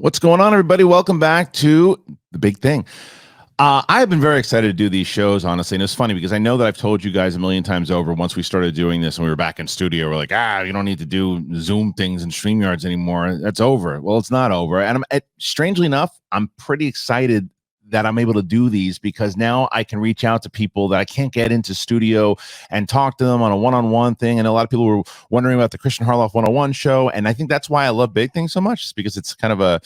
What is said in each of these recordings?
What's going on, everybody? Welcome back to The Big Thing. I've been very excited to do these shows, honestly, and it's funny because I know that I've told you guys a million times over. Once we started doing this and we were back in studio, we're like, you don't need to do Zoom things and StreamYards anymore. That's over. Well, it's not over. And strangely enough, I'm pretty excited that I'm able to do these because now I can reach out to people that I can't get into studio and talk to them on a one-on-one thing. And a lot of people were wondering about the Kristian Harloff 101 show. And I think that's why I love Big Thing so much, is because it's kind of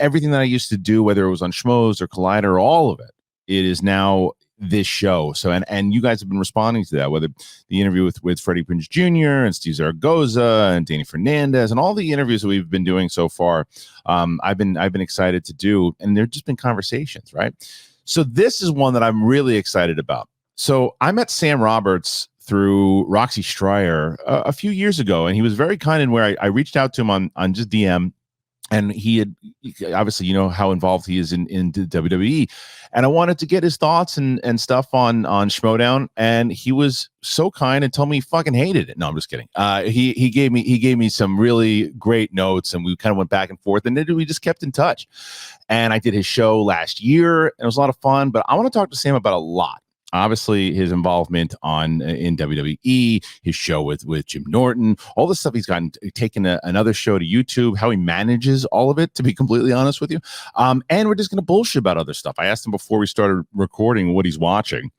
everything that I used to do, whether it was on Schmoes or Collider or all of it, it is now this show. So, and you guys have been responding to that, whether the interview with Freddie Prinze Jr. and Steve Zaragoza and Danny Fernandez and all the interviews that we've been doing so far. I've been excited to do, and there've just been conversations, right? So this is one that I'm really excited about. So I met Sam Roberts through Roxy Stryer a few years ago, and he was very kind in where I reached out to him on just DM. And he had, obviously, you know how involved he is in WWE, and I wanted to get his thoughts and stuff on Schmodown, and he was so kind and told me he fucking hated it. No, I'm just kidding. He gave me some really great notes, and we kind of went back and forth, and then we just kept in touch. And I did his show last year, and it was a lot of fun. But I want to talk to Sam about a lot. Obviously, his involvement in WWE, his show with Jim Norton, all the stuff he's gotten, taken another show to YouTube, how he manages all of it, to be completely honest with you. And we're just going to bullshit about other stuff. I asked him before we started recording what he's watching.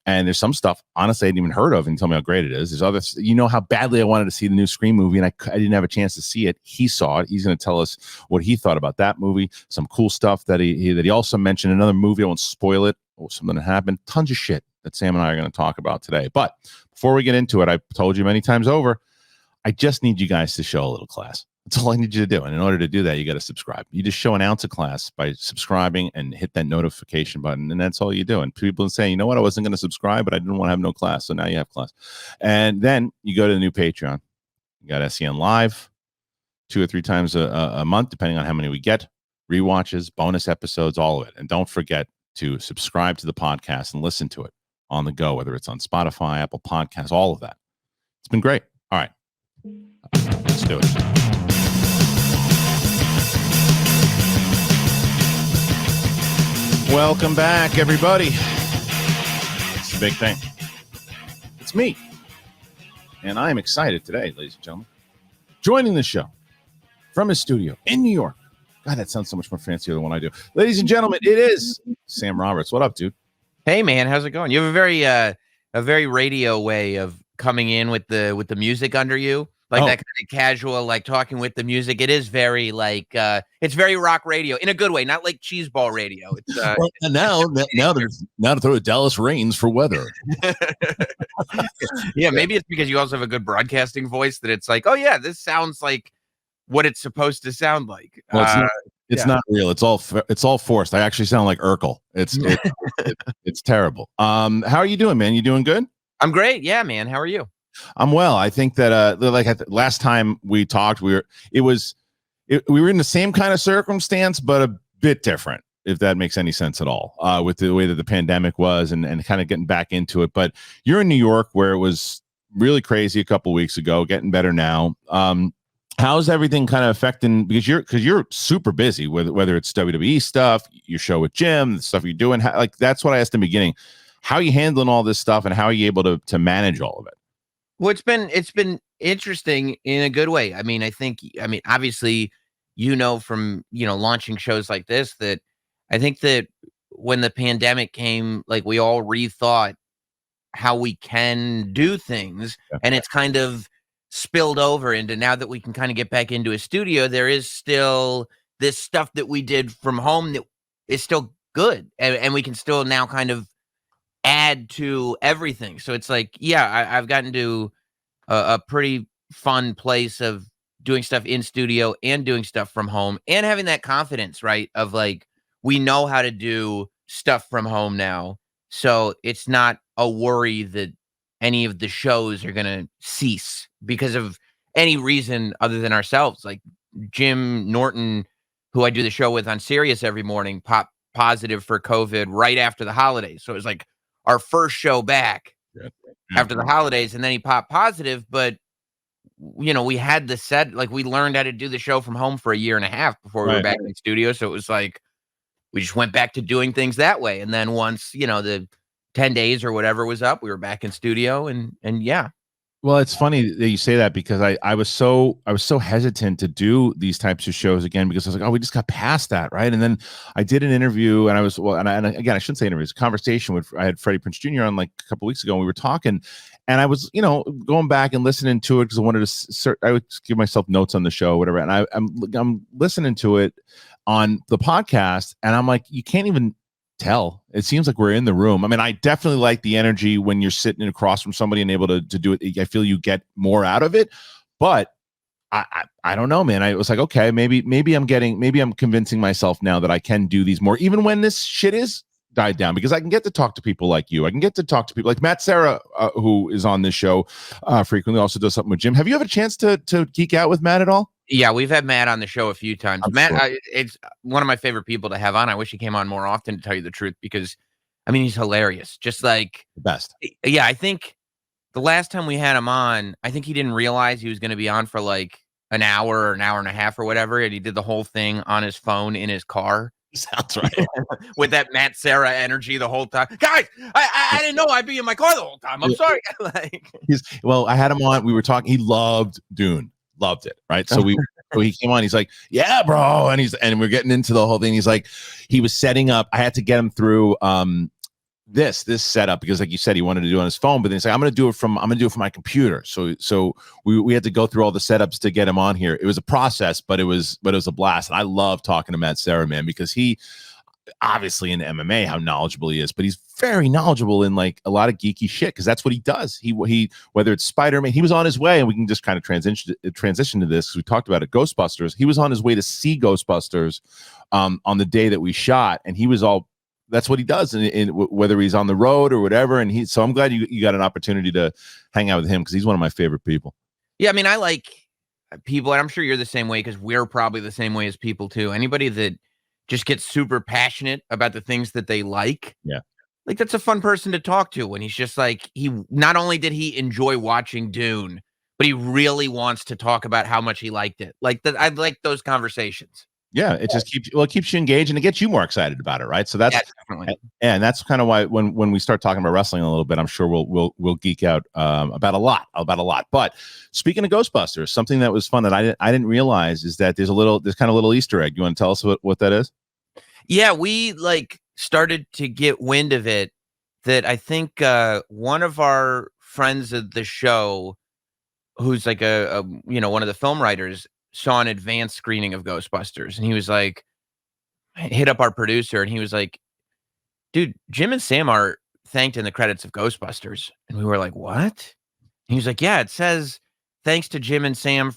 And there's some stuff, honestly, I didn't even heard of, and tell me how great it is. There's other, you know, how badly I wanted to see the new Scream movie, and I didn't have a chance to see it. He saw it. He's going to tell us what he thought about that movie. Some cool stuff that he also mentioned. Another movie, I won't spoil it. Something that happened. Tons of shit that Sam and I are going to talk about today. But before we get into it, I told you many times over, I just need you guys to show a little class. That's all I need you to do. And in order to do that, you got to subscribe. You just show an ounce of class by subscribing and hit that notification button. And that's all you do. And people say, you know what? I wasn't going to subscribe, but I didn't want to have no class. So now you have class. And then you go to the new Patreon. You got SEN Live 2 or 3 times a month, depending on how many we get. Rewatches, bonus episodes, all of it. And don't forget to subscribe to the podcast and listen to it on the go, whether it's on Spotify, Apple Podcasts, all of that. It's been great. All right. Let's do it. Welcome back, everybody. It's The Big Thing. It's me. And I am excited today, ladies and gentlemen. Joining the show from his studio in New York. God, that sounds so much more fancier than what I do. Ladies and gentlemen, it is Sam Roberts. What up, dude? Hey, man, how's it going? You have a very radio way of coming in with the music under you, like that kind of casual, like talking with the music. It is very it's very rock radio in a good way, not like cheeseball radio. It's well, and now to throw a Dallas Reigns for weather. Yeah, maybe it's because you also have a good broadcasting voice that it's like, oh yeah, this sounds like what it's supposed to sound like. Well, it's not real. It's all forced. I actually sound like Urkel. It's terrible. How are you doing, man? You doing good? I'm great. Yeah, man. How are you? I'm well. I think that last time we talked, we were in the same kind of circumstance, but a bit different, if that makes any sense at all, with the way that the pandemic was and kind of getting back into it. But you're in New York, where it was really crazy a couple weeks ago, getting better now. How's everything kind of affecting, because you're super busy with whether it's WWE stuff, your show with Jim, the stuff you're doing, that's what I asked in the beginning. How are you handling all this stuff, and how are you able to manage all of it? Well, it's been interesting in a good way. I mean, obviously, from launching shows like this, that I think that when the pandemic came, like, we all rethought how we can do things, and it's kind of spilled over into now that we can kind of get back into a studio. There is still this stuff that we did from home that is still good, and we can still now kind of add to everything. So it's like, yeah, I've gotten to a pretty fun place of doing stuff in studio and doing stuff from home, and having that confidence, right, of like, we know how to do stuff from home now, so it's not a worry that any of the shows are going to cease because of any reason other than ourselves. Like Jim Norton, who I do the show with on Sirius every morning, popped positive for COVID right after the holidays. So it was like our first show back after the holidays, and then he popped positive. But we had the set, like we learned how to do the show from home for a year and a half before we were back in the studio. So it was like, we just went back to doing things that way. And then once, the 10 days or whatever was up, we were back in studio and yeah. Well, it's funny that you say that because I was so hesitant to do these types of shows again because I was like, oh, we just got past that, right? And then I did an interview, and I was again, I shouldn't say interview, it's a conversation I had Freddie Prinze Jr. on like a couple weeks ago, and we were talking, and I was going back and listening to it because I wanted to. I would give myself notes on the show, whatever, and I'm listening to it on the podcast, and I'm like, you can't even tell. It seems like we're in the room. I mean, I definitely like the energy when you're sitting across from somebody and able to do it. I feel you get more out of it, but I don't know, man. I was like, okay, maybe I'm convincing myself now that I can do these more, even when this shit is died down, because I can get to talk to people like you. I can get to talk to people like Matt Serra, who is on this show frequently, also does something with Jim. Have you ever a chance to geek out with Matt at all? Yeah, we've had Matt on the show a few times. Matt, it's one of my favorite people to have on. I wish he came on more often, to tell you the truth, because, I mean, he's hilarious. Just like the best. Yeah, I think the last time we had him on, I think he didn't realize he was going to be on for like an hour or an hour and a half or whatever, and he did the whole thing on his phone in his car. Sounds right. With that Matt Serra energy the whole time. Guys, I didn't know I'd be in my car the whole time. I'm sorry. I had him on. We were talking. He loved Dune. Loved it, right? So he came on, he's like, yeah, bro, and we're getting into the whole thing. He's like, he was setting up, I had to get him through this setup, because like you said, he wanted to do it on his phone, but then he's like, I'm gonna do it from my computer. So we had to go through all the setups to get him on here. It was a process, but it was a blast. And I love talking to Matt Serra, man, because he obviously in MMA how knowledgeable he is, but he's very knowledgeable in like a lot of geeky shit, because that's what he does. He whether it's Spider-Man, he was on his way, and we can just kind of transition to this because we talked about it. Ghostbusters, he was on his way to see Ghostbusters on the day that we shot, and he was all, that's what he does, in whether he's on the road or whatever. And so I'm glad you got an opportunity to hang out with him, because he's one of my favorite people. Yeah, I mean, I like people, and I'm sure you're the same way, because we're probably the same way as people too. Anybody that just gets super passionate about the things that they like. Yeah. Like, that's a fun person to talk to, when he's just like, he not only did he enjoy watching Dune, but he really wants to talk about how much he liked it. Like that, I like those conversations. Yeah, it just keeps you engaged, and it gets you more excited about it, right? So that's definitely. And that's kind of why when we start talking about wrestling a little bit, I'm sure we'll geek out about a lot. But speaking of Ghostbusters, something that was fun that I didn't realize is that there's kind of little Easter egg. You want to tell us what that is? Yeah, we like started to get wind of it, that I think one of our friends of the show, who's like a one of the film writers, saw an advanced screening of Ghostbusters, and he was like, hit up our producer, and he was like, dude, Jim and Sam are thanked in the credits of Ghostbusters. And we were like, what? And he was like, yeah, it says thanks to Jim and Sam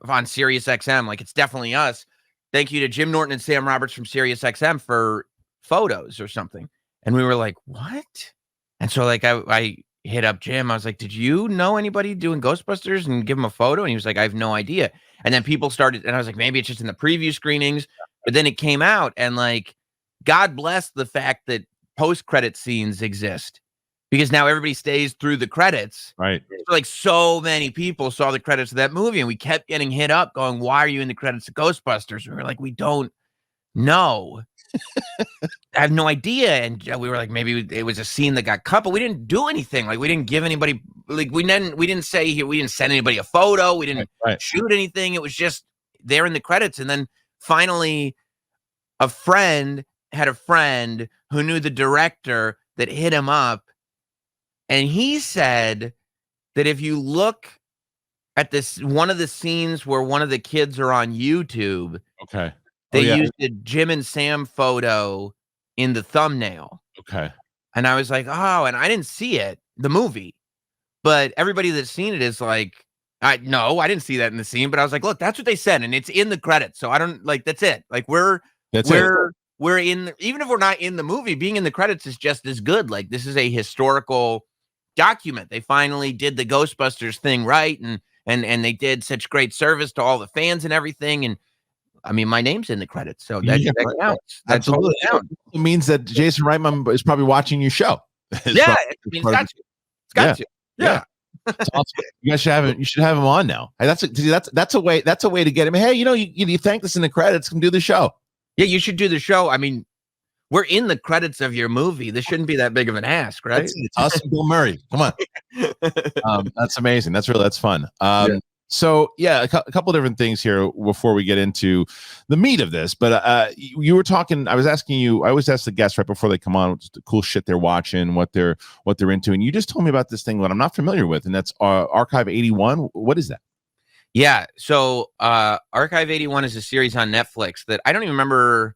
on Sirius XM. Like, it's definitely us. Thank you to Jim Norton and Sam Roberts from Sirius XM for photos or something. And we were like, what? And so like I hit up Jim. I was like, did you know anybody doing Ghostbusters, and give him a photo? And he was like, I have no idea. And then people started, and I was like, maybe it's just in the preview screenings. But then it came out, and like, God bless the fact that post-credit scenes exist, because now everybody stays through the credits. Right. So like, so many people saw the credits of that movie, and we kept getting hit up going, why are you in the credits of Ghostbusters? And we were like, we don't know. I have no idea. And we were like, maybe it was a scene that got cut, but we didn't do anything. Like, we didn't give anybody, like, we didn't say here, we didn't send anybody a photo. We didn't shoot anything. It was just there in the credits. And then finally a friend had a friend who knew the director that hit him up. And he said that if you look at this, one of the scenes where one of the kids are on YouTube, okay, they used a Jim and Sam photo in the thumbnail. Okay. And I was like, oh, and I didn't see it, the movie, but everybody that's seen it is like, I didn't see that in the scene, but I was like, look, that's what they said, and it's in the credits. So I don't, like, that's it. Like, we're in, even if we're not in the movie, being in the credits is just as good. Like, this is a historical document. They finally did the Ghostbusters thing right, and they did such great service to all the fans and everything. And I mean, my name's in the credits, so that counts. That totally counts. It means that Jason Reitman is probably watching your show. Yeah, it means it's got to. Yeah. It's awesome. You guys should have him. You should have him on now. Hey, that's a way. That's a way to get him. Hey, you thank us in the credits. Come do the show. Yeah, you should do the show. I mean, we're in the credits of your movie. This shouldn't be that big of an ask, right? It's us and Bill Murray. Come on. That's amazing. That's fun. So yeah, a couple different things here before we get into the meat of this. But you were talking. I was asking you. I always ask the guests right before they come on the cool shit they're watching, what they're into, and you just told me about this thing that I'm not familiar with, and that's Archive 81. What is that? Yeah. So Archive 81 is a series on Netflix that I don't remember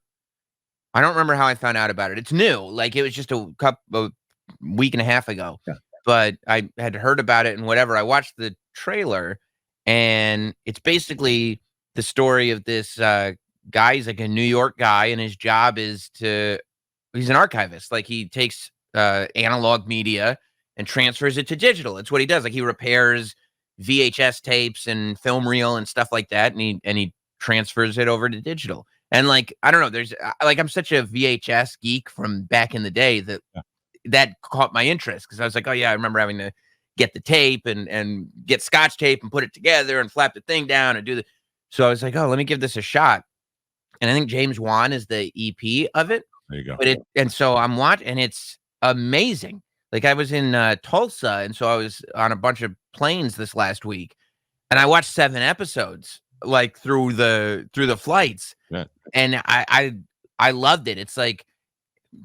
how I found out about it. It's new. Like, it was just a week and a half ago. Yeah. But I had heard about it and whatever. I watched the trailer, and it's basically the story of this guy. He's like a New York guy, and his job is he's an archivist. Like, he takes analog media and transfers it to digital. It's what he does. Like, he repairs VHS tapes and film reel and stuff like that, and he transfers it over to digital. And like, I don't know, there's like, I'm such a VHS geek from back in the day that caught my interest, because I was like, oh yeah, I remember having to get the tape and get Scotch tape and put it together and flap the thing down and do the. So I was like, oh, let me give this a shot. And I think James Wan is the EP of it. There you go. And so I'm watching, and it's amazing. Like, I was in Tulsa, and so I was on a bunch of planes this last week, and I watched 7 episodes like through the flights. Yeah. And I loved it. It's like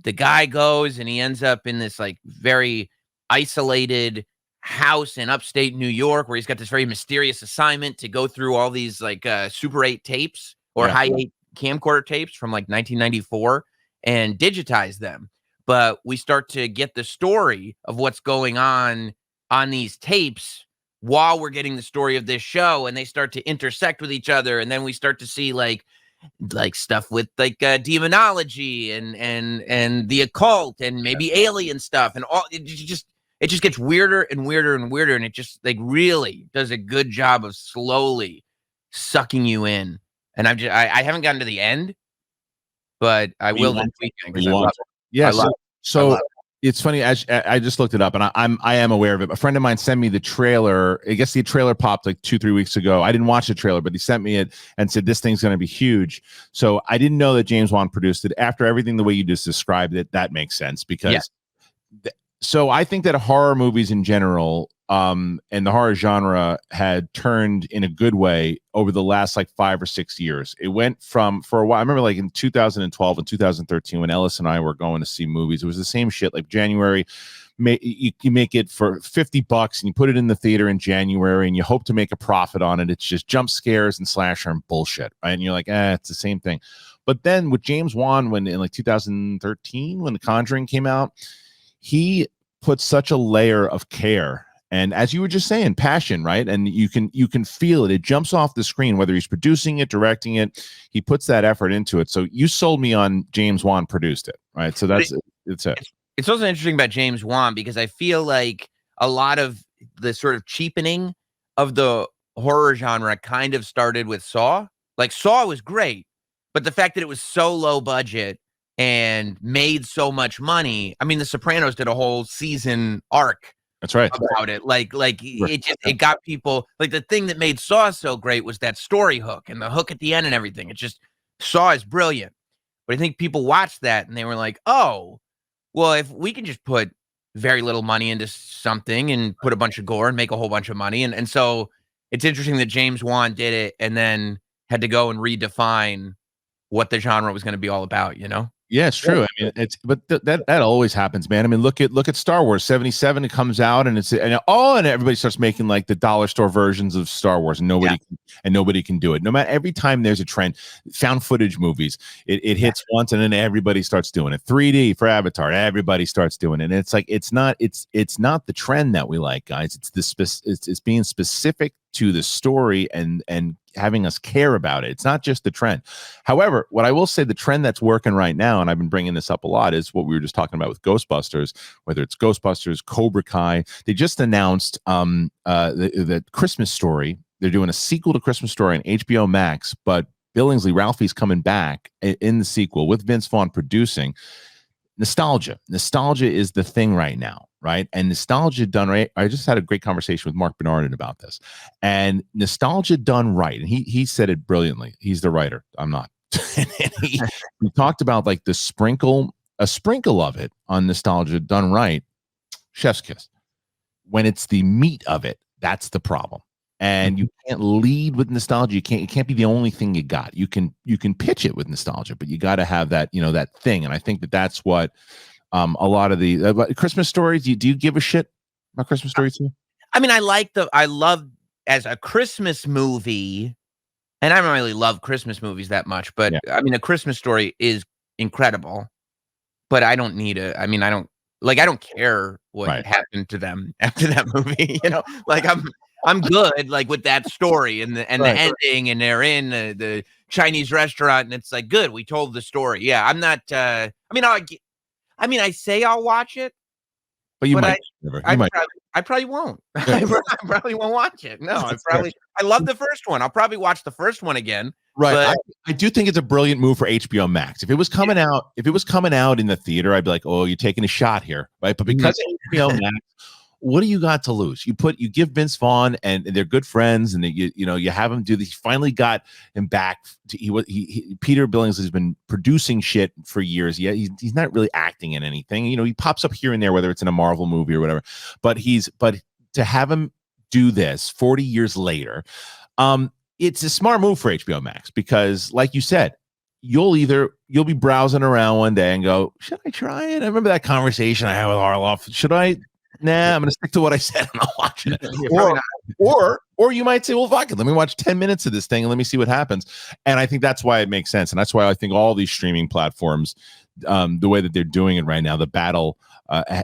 the guy goes and he ends up in this like very isolated house in upstate New York, where he's got this very mysterious assignment to go through all these like Super 8 tapes or high 8 camcorder tapes from like 1994 and digitize them. But we start to get the story of what's going on these tapes while we're getting the story of this show, and they start to intersect with each other. And then we start to see like stuff with like demonology and the occult and maybe alien stuff, and all it just gets weirder and weirder and weirder, and it just like really does a good job of slowly sucking you in. And I haven't gotten to the end, but I will this weekend, because I love it. Yeah, so it's funny. I just looked it up, and I am aware of it. A friend of mine sent me the trailer. I guess the trailer popped like 2-3 weeks ago. I didn't watch the trailer, but he sent me it and said this thing's going to be huge. So I didn't know that James Wan produced it. After everything the way you just described it, that makes sense, because. Yeah. So I think that horror movies in general, and the horror genre had turned in a good way over the last like 5 or 6 years. It went from, for a while, I remember like in 2012 and 2013 when Ellis and I were going to see movies, it was the same shit. Like January, you make it for $50 and you put it in the theater in January and you hope to make a profit on it. It's just jump scares and slasher and bullshit, right? And you're like, it's the same thing. But then with James Wan, when in like 2013, when The Conjuring came out, he put such a layer of care and, as you were just saying, passion, right? And you can feel it. It jumps off the screen, whether he's producing it, directing it. He puts that effort into it. So you sold me on James Wan produced it, right? So it's also interesting about James Wan, because I feel like a lot of the sort of cheapening of the horror genre kind of started with Saw. Like, Saw was great, but the fact that it was so low budget and made so much money. I mean, The Sopranos did a whole season arc. That's right. About it. Like it got people, like, the thing that made Saw so great was that story hook and the hook at the end and everything. It just, Saw is brilliant. But I think people watched that and they were like, oh, well, if we can just put very little money into something and put a bunch of gore and make a whole bunch of money. And so it's interesting that James Wan did it and then had to go and redefine what the genre was going to be all about, you know? Yeah, it's true. I mean, that always happens, man. I mean, look at Star Wars 77. It comes out and and everybody starts making like the dollar store versions of Star Wars, and nobody can do it. No matter, every time there's a trend, found footage movies, it hits once and then everybody starts doing it. 3D for Avatar, everybody starts doing it. And it's like it's not the trend that we like, guys. It's being specific to the story and having us care about it. It's not just the trend. However, what I will say, the trend that's working right now, and I've been bringing this up a lot, is what we were just talking about with Ghostbusters, whether it's Ghostbusters, Cobra Kai. They just announced the Christmas Story. They're doing a sequel to Christmas Story on HBO Max, but Billingsley, Ralphie's coming back in the sequel with Vince Vaughn producing. Nostalgia is the thing right now. right? And nostalgia done right. I just had a great conversation with Mark Bernardin about this, and nostalgia done right. And he said it brilliantly. He's the writer. I'm not. And he talked about like a sprinkle of it on nostalgia done right. Chef's kiss. When it's the meat of it, that's the problem. And you can't lead with nostalgia. It can't be the only thing you got. You can pitch it with nostalgia, but you got to have that, that thing. And I think that's what a lot of the Christmas stories. Do you give a shit about Christmas stories too? I mean, I love as a Christmas movie, and I don't really love Christmas movies that much, but I mean, A Christmas Story is incredible, but I don't don't care what happened to them after that movie, like I'm good, like with that story and the ending, and they're in the Chinese restaurant, and it's like, good, we told the story. Yeah, I'm not, I say I'll watch it, but I probably won't. I probably won't watch it. No, I love the first one. I'll probably watch the first one again. Right. But I do think it's a brilliant move for HBO Max. If it was coming out, in the theater, I'd be like, oh, you're taking a shot here, right? But because HBO Max, what do you got to lose? You give Vince Vaughn, and they're good friends, and you have him do this. He finally got him back. Peter Billings has been producing shit for years. He's not really acting in anything. He pops up here and there, whether it's in a Marvel movie or whatever. But to have him do this 40 years later, it's a smart move for HBO Max, because, like you said, you'll be browsing around one day and go, should I try it? I remember that conversation I had with Harloff. Should I? Nah, I'm going to stick to what I said. I'm not watching it. Or you might say, well, fuck it. Let me watch 10 minutes of this thing and let me see what happens. And I think that's why it makes sense. And that's why I think all these streaming platforms, the way that they're doing it right now, the battle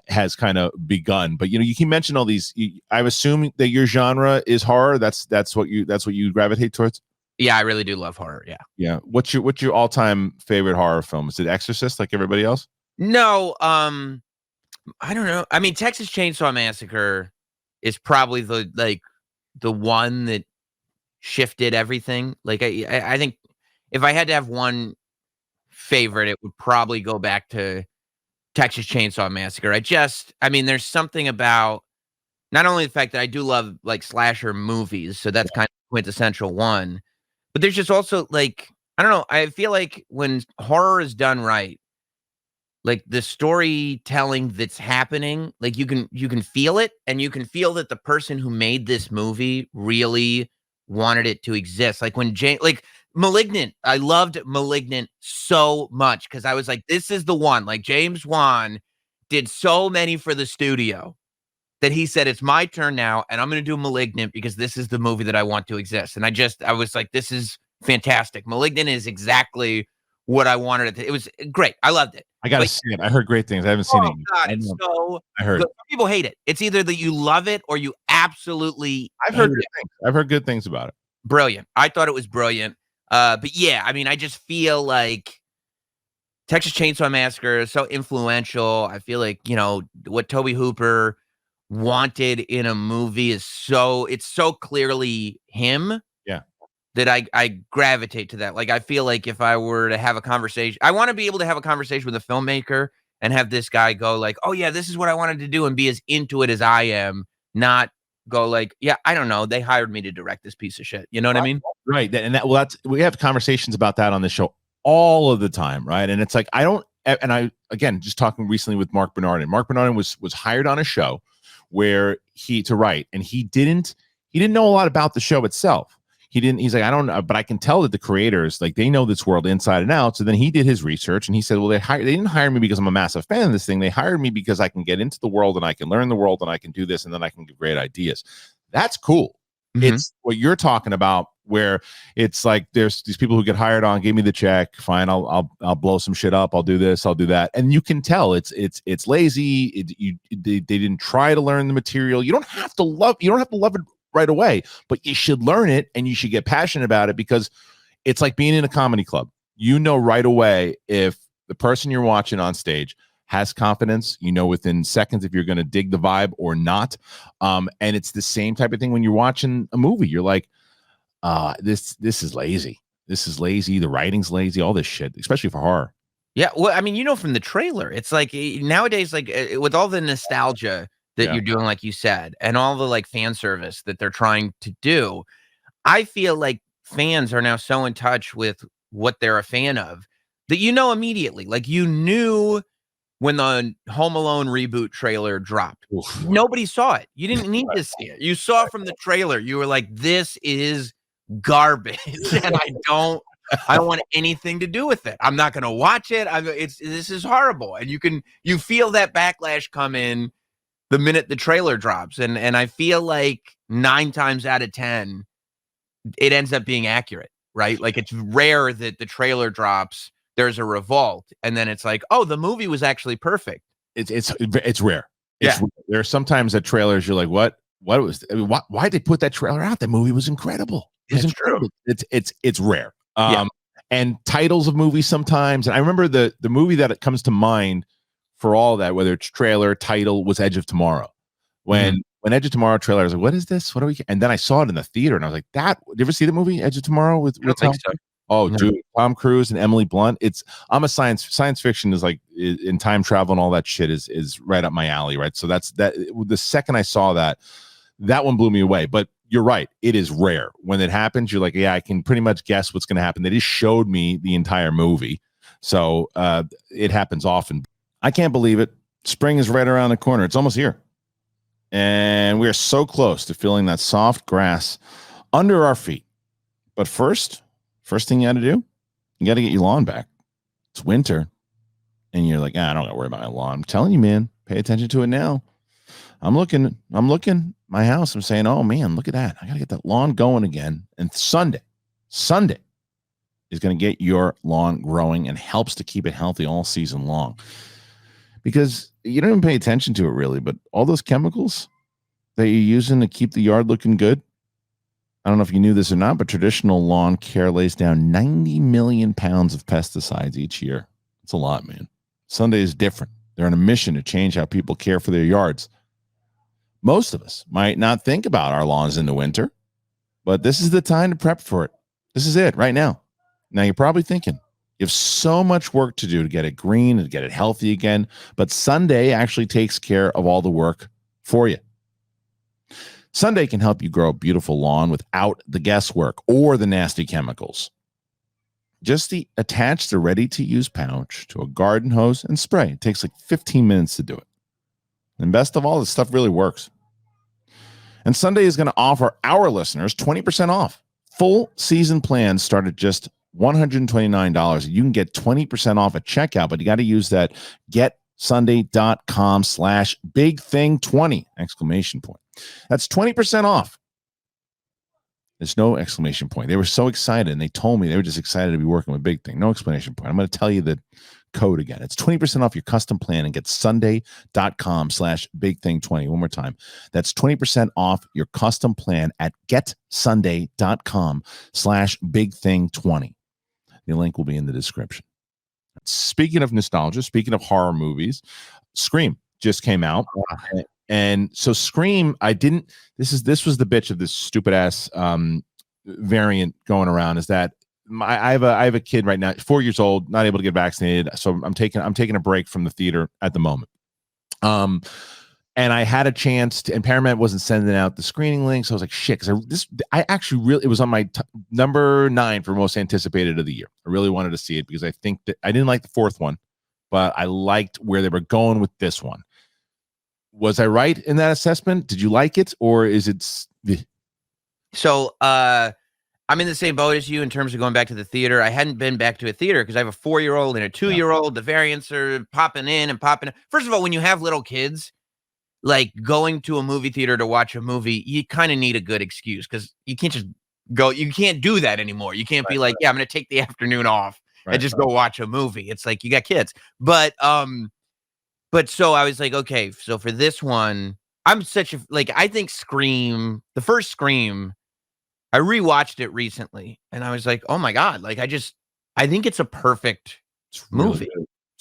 has kind of begun. But you can mention all these. I assume that your genre is horror. That's what you gravitate towards. Yeah, I really do love horror. Yeah. Yeah. What's your all-time favorite horror film? Is it Exorcist, like everybody else? No. I don't know. I mean, Texas Chainsaw Massacre is probably the one that shifted everything. Like I think if I had to have one favorite, it would probably go back to Texas Chainsaw Massacre. There's something about not only the fact that I do love like slasher movies, so that's kind of quintessential one, but there's just also like, I don't know, I feel like when horror is done right, like the storytelling that's happening, like you can feel it, and you can feel that the person who made this movie really wanted it to exist. Like when Malignant, I loved Malignant so much because I was like, this is the one. Like James Wan did so many for the studio that he said, it's my turn now, and I'm going to do Malignant because this is the movie that I want to exist. And I was like, this is fantastic. Malignant is exactly what I wanted it to. It was great. I loved it. I gotta see it. I heard great things. I haven't seen it. God, it's so I heard good. Some people hate it. It's either that you love it or you absolutely. I've heard good things. I've heard good things about it. Brilliant. I thought it was brilliant. But yeah, I mean, I just feel like Texas Chainsaw Massacre is so influential. I feel like, what Tobe Hooper wanted in a movie it's so clearly him. Yeah. That I gravitate to that. Like, I feel like if I were to have a conversation, I want to be able to have a conversation with a filmmaker and have this guy go like, oh yeah, this is what I wanted to do, and be as into it as I am, not go like, yeah, I don't know, they hired me to direct this piece of shit. You know what I mean? Right. We have conversations about that on the show all of the time, right? And it's like, again, just talking recently with Mark Bernardin. Mark Bernardin was hired on a show where to write, and he didn't know a lot about the show itself. He's like, I don't know, but I can tell that the creators, like, they know this world inside and out. So then he did his research, and he said, well, they didn't hire me because I'm a massive fan of this thing. They hired me because I can get into the world, and I can learn the world, and I can do this, and then I can give great ideas. That's cool. Mm-hmm. It's what you're talking about, where it's like, there's these people who get hired on, give me the check, fine, I'll blow some shit up, I'll do this, I'll do that, and you can tell it's lazy. They didn't try to learn the material. You don't have to love it right away, but you should learn it, and you should get passionate about it, because it's like being in a comedy club. Right away if the person you're watching on stage has confidence, within seconds if you're going to dig the vibe or not. And it's the same type of thing when you're watching a movie. You're like, this is lazy. This is lazy. The writing's lazy, all this shit, especially for horror. Yeah, well, I mean, from the trailer, it's like nowadays, like with all the nostalgia that Yeah. you're doing, like you said, and all the like fan service that they're trying to do, I feel like fans are now so in touch with what they're a fan of that immediately. Like you knew when the Home Alone reboot trailer dropped. Oof. Nobody saw it. You didn't need to see it. You saw from the trailer. You were like, "This is garbage," and I don't want anything to do with it. I'm not going to watch it. This is horrible. And you feel that backlash come in the minute the trailer drops. And I feel like 9 times out of 10, it ends up being accurate, right? Like it's rare that the trailer drops, there's a revolt, and then it's like, oh, the movie was actually perfect. It's rare. Yeah. There are sometimes that trailers you're like, what was, I mean, why'd they put that trailer out? That movie was incredible. It was incredible. True. It's rare. Yeah. And titles of movies sometimes. And I remember the movie that comes to mind for all that, whether it's trailer, title, was Edge of Tomorrow. When Edge of Tomorrow trailer, I was like, what is this? What are we? And then I saw it in the theater and I was like, did you ever see the movie Edge of Tomorrow with Tom? So. Oh, no. Dude, Tom Cruise and Emily Blunt. I'm a science fiction is like in time travel and all that shit is right up my alley, right? So that's that. The second I saw that one blew me away. But you're right, it is rare when it happens. You're like, yeah, I can pretty much guess what's going to happen. They just showed me the entire movie, so it happens often. I can't believe it. Spring is right around the corner. It's almost here, and we are so close to feeling that soft grass under our feet. But first thing you got to do, you got to get your lawn back. It's winter, and you're like, I don't got to worry about my lawn. I'm telling you, man, pay attention to it now. I'm looking my house. I'm saying, oh man, look at that. I got to get that lawn going again. And Sunday is going to get your lawn growing and helps to keep it healthy all season long. Because you don't even pay attention to it really, but all those chemicals that you're using to keep the yard looking good, I don't know if you knew this or not, but traditional lawn care lays down 90 million pounds of pesticides each year. It's a lot, man. Sunday is different. They're on a mission to change how people care for their yards. Most of us might not think about our lawns in the winter, but this is the time to prep for it. This is it right now. Now you're probably thinking, you have so much work to do to get it green and get it healthy again, but Sunday actually takes care of all the work for you. Sunday can help you grow a beautiful lawn without the guesswork or the nasty chemicals. Just attach the ready-to-use pouch to a garden hose and spray. It takes like 15 minutes to do it. And best of all, this stuff really works. And Sunday is going to offer our listeners 20% off. Full season plans start at just $129. You can get 20% off at checkout, but you got to use that getsunday.com/bigthing20 ! That's 20% off. There's no exclamation point. They were so excited, and they told me they were just excited to be working with Big Thing. No explanation point. I'm going to tell you the code again. It's 20% off your custom plan and get sunday.com/bigthing20. One more time. That's 20% off your custom plan at getsunday.com/bigthing20. The link will be in the description. Speaking of nostalgia, speaking of horror movies, Scream just came out. And so Scream, this was the bitch of this stupid ass variant going around, is that I have a kid right now, 4 years old, not able to get vaccinated. So I'm taking a break from the theater at the moment. And I had a chance to, and Paramount wasn't sending out the screening link. So I was like, shit, because it was on my number 9 for most anticipated of the year. I really wanted to see it because I think that I didn't like the fourth one, but I liked where they were going with this one. Was I right in that assessment? Did you like it, or is it? So I'm in the same boat as you in terms of going back to the theater. I hadn't been back to a theater because I have a 4-year-old and a 2-year-old. The variants are popping in and popping out. First of all, when you have little kids, like going to a movie theater to watch a movie, you kind of need a good excuse because you can't just go. You can't do that anymore. You can't be like, yeah, I'm going to take the afternoon off and just go watch a movie. It's like you got kids. But so I was like, okay, so for this one, I think Scream, the first Scream, I rewatched it recently and I was like, oh my God, like I think it's a perfect movie.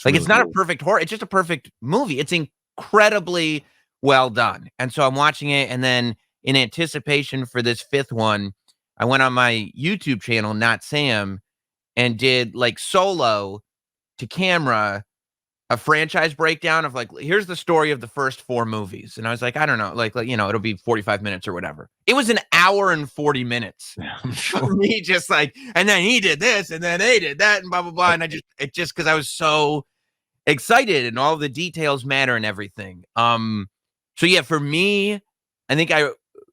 It's not a perfect horror. It's just a perfect movie. It's incredibly well done. And so I'm watching it. And then in anticipation for this fifth one, I went on my YouTube channel, Not Sam, and did like Solo to camera a franchise breakdown of like, here's the story of the first 4 movies. And I was like, I don't know, like, it'll be 45 minutes or whatever. It was an hour and 40 minutes. Yeah, I'm sure. Me just like, and then he did this and then they did that and blah, blah, blah. And because I was so excited and all the details matter and everything. So yeah, for me, I think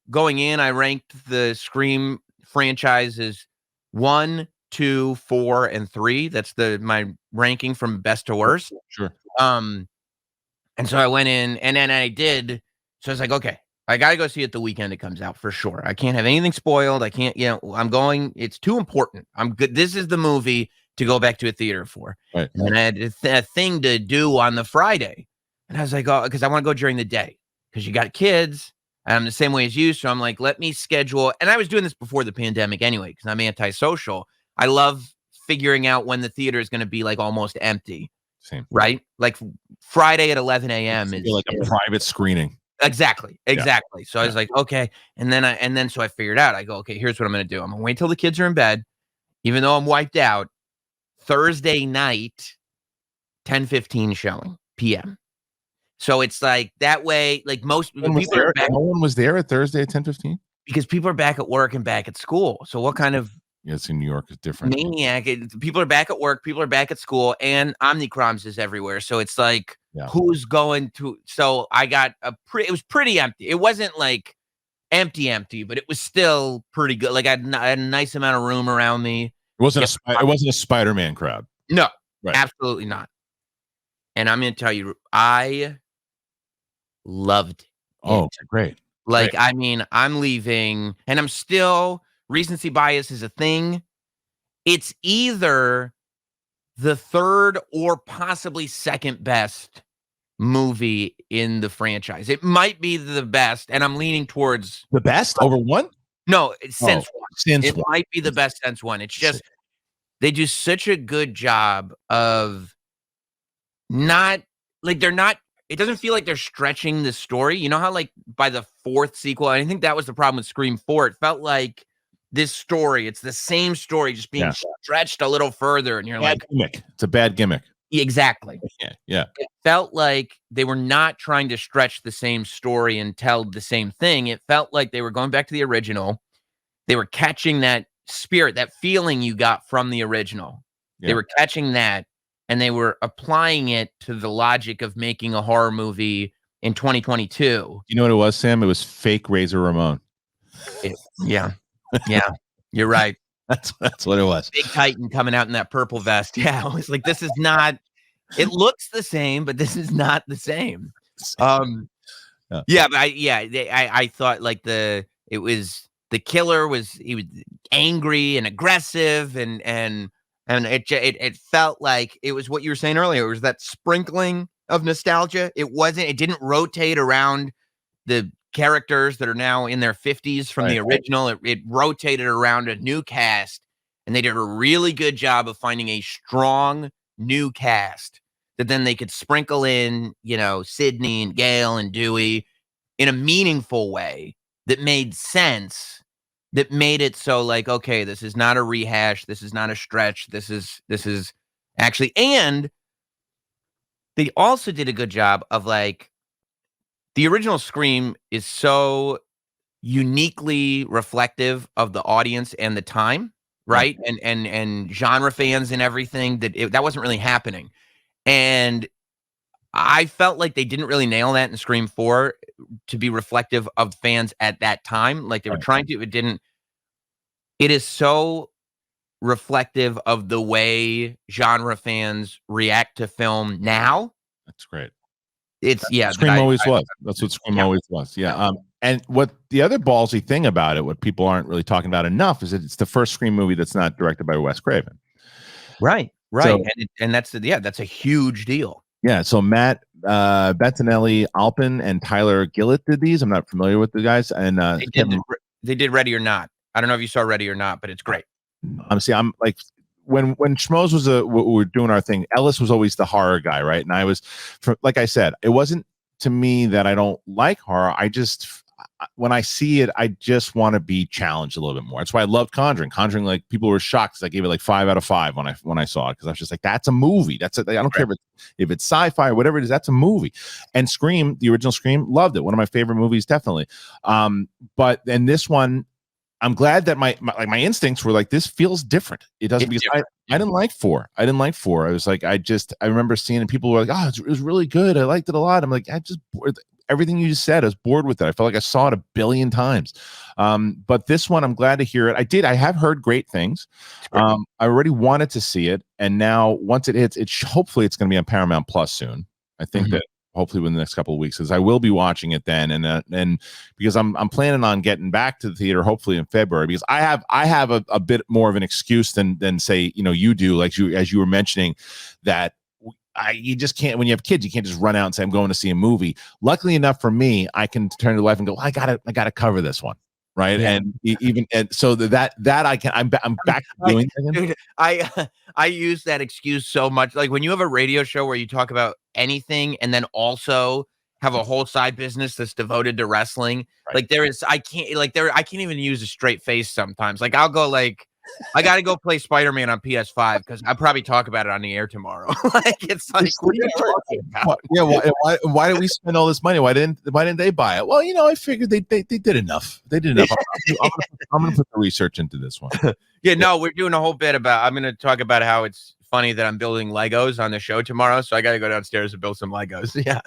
going in, I ranked the Scream franchises 1, 2, 4, and 3. That's my ranking from best to worst. Sure. And so I went in and then I did. So I was like, okay, I got to go see it the weekend it comes out for sure. I can't have anything spoiled. I can't, I'm going, it's too important. I'm good. This is the movie to go back to a theater for. Right. And I had a thing to do on the Friday. And I was like, oh, because I want to go during the day because you got kids. And I'm the same way as you. So I'm like, let me schedule. And I was doing this before the pandemic anyway, because I'm antisocial. I love figuring out when the theater is going to be like almost empty. Same. Right? Like Friday at 11 a.m. is like a private screening. Exactly. Yeah. So I was like, okay. And then so I figured out, I go, okay, here's what I'm going to do. I'm going to wait till the kids are in bed, even though I'm wiped out. Thursday night, 10:15 showing p.m. So it's like that way, like most people are back. No one was there at Thursday at 10:15 because people are back at work and back at school. So what kind of it's in New York is different. Maniac. People are back at work, people are back at school, and Omnicroms is everywhere. So it's like, who's going to? So I got it was pretty empty. It wasn't like empty, but it was still pretty good. Like I had a nice amount of room around me. It wasn't a Spider-Man crowd. No, absolutely not. And I'm going to tell you, I loved it. Oh, great. Like, I mean, I'm leaving and I'm still, recency bias is a thing. It's either the third or possibly second best movie in the franchise. It might be the best, and I'm leaning towards the best over one. No, since one. It one. might be the best since one. It's just they do such a good job of not like they're not. It doesn't feel like they're stretching the story. You know how like by the 4th sequel, I think that was the problem with Scream 4. It felt like this story, it's the same story, just being stretched a little further, and you're like, gimmick. It's a bad gimmick. Exactly. Yeah. It felt like they were not trying to stretch the same story and tell the same thing. It felt like they were going back to the original. They were catching that spirit, that feeling you got from the original. Yeah. They were catching that, and they were applying it to the logic of making a horror movie in 2022. You know what it was, Sam? It was fake Razor Ramon. Yeah, you're right. That's what it was. Big Titan coming out in that purple vest. Yeah, I was like, this is not. It looks the same, but this is not the same. But I thought like the killer was angry and aggressive and it felt like it was what you were saying earlier. It was that sprinkling of nostalgia. It didn't rotate around the characters that are now in their 50s from the original. It rotated around a new cast, and they did a really good job of finding a strong new cast that then they could sprinkle in, Sydney and Gail and Dewey in a meaningful way that made sense, that made it so like, okay, this is not a rehash. This is not a stretch. This is actually, and they also did a good job of like, the original Scream is so uniquely reflective of the audience and the time, right? And genre fans and everything that wasn't really happening. And I felt like they didn't really nail that in Scream 4 to be reflective of fans at that time. Like they were trying to, it is so reflective of the way genre fans react to film now. That's great. Scream always was. That's what Scream always was. Yeah. And what the other ballsy thing about it, what people aren't really talking about enough, is that it's the first Scream movie that's not directed by Wes Craven. Right. So, and that's a huge deal. Yeah. So Matt Bettinelli, Alpin, and Tyler Gillett did these. I'm not familiar with the guys, and they did Ready or Not. I don't know if you saw Ready or Not, but it's great. I'm like. When Schmoes was we were doing our thing, Ellis was always the horror guy, right? And I was, like I said, it wasn't to me that I don't like horror. when I see it, I just want to be challenged a little bit more. That's why I loved Conjuring. Conjuring, like people were shocked because I gave it like 5 out of 5 when I saw it, because I was just like, that's a movie. I don't care if it's sci-fi or whatever it is. That's a movie. And Scream, the original Scream, loved it. One of my favorite movies, definitely. But then this one, I'm glad that my instincts were like, this feels different. It doesn't, because I didn't like 4. I was like, I remember seeing it, people were like, oh, it was really good. I liked it a lot. I'm like, everything you just said, I was bored with it. I felt like I saw it a billion times. But this one, I'm glad to hear it. I have heard great things. I already wanted to see it. And now once it hits, hopefully it's going to be on Paramount Plus soon. I think that hopefully within the next couple of weeks, because I will be watching it then, and because I'm planning on getting back to the theater hopefully in February, because I have a bit more of an excuse than say, you do, like as you were mentioning, that you just can't, when you have kids, you can't just run out and say I'm going to see a movie. Luckily enough for me, I can turn to life and go, I gotta cover this one. Right. Yeah. And so that I'm back to doing it. Dude, I use that excuse so much. Like when you have a radio show where you talk about anything and then also have a whole side business that's devoted to wrestling. Right. Like I can't even use a straight face sometimes. Like I'll go like, I got to go play Spider-Man on PS5 because I'll probably talk about it on the air tomorrow. Like it's like, what are you talking about? Yeah, why did we spend all this money? Why didn't they buy it? Well, I figured they did enough. They did enough. I'm gonna put the research into this one. Yeah, no, we're doing a whole bit about. I'm gonna talk about how it's funny that I'm building Legos on the show tomorrow, so I got to go downstairs and build some Legos. Yeah,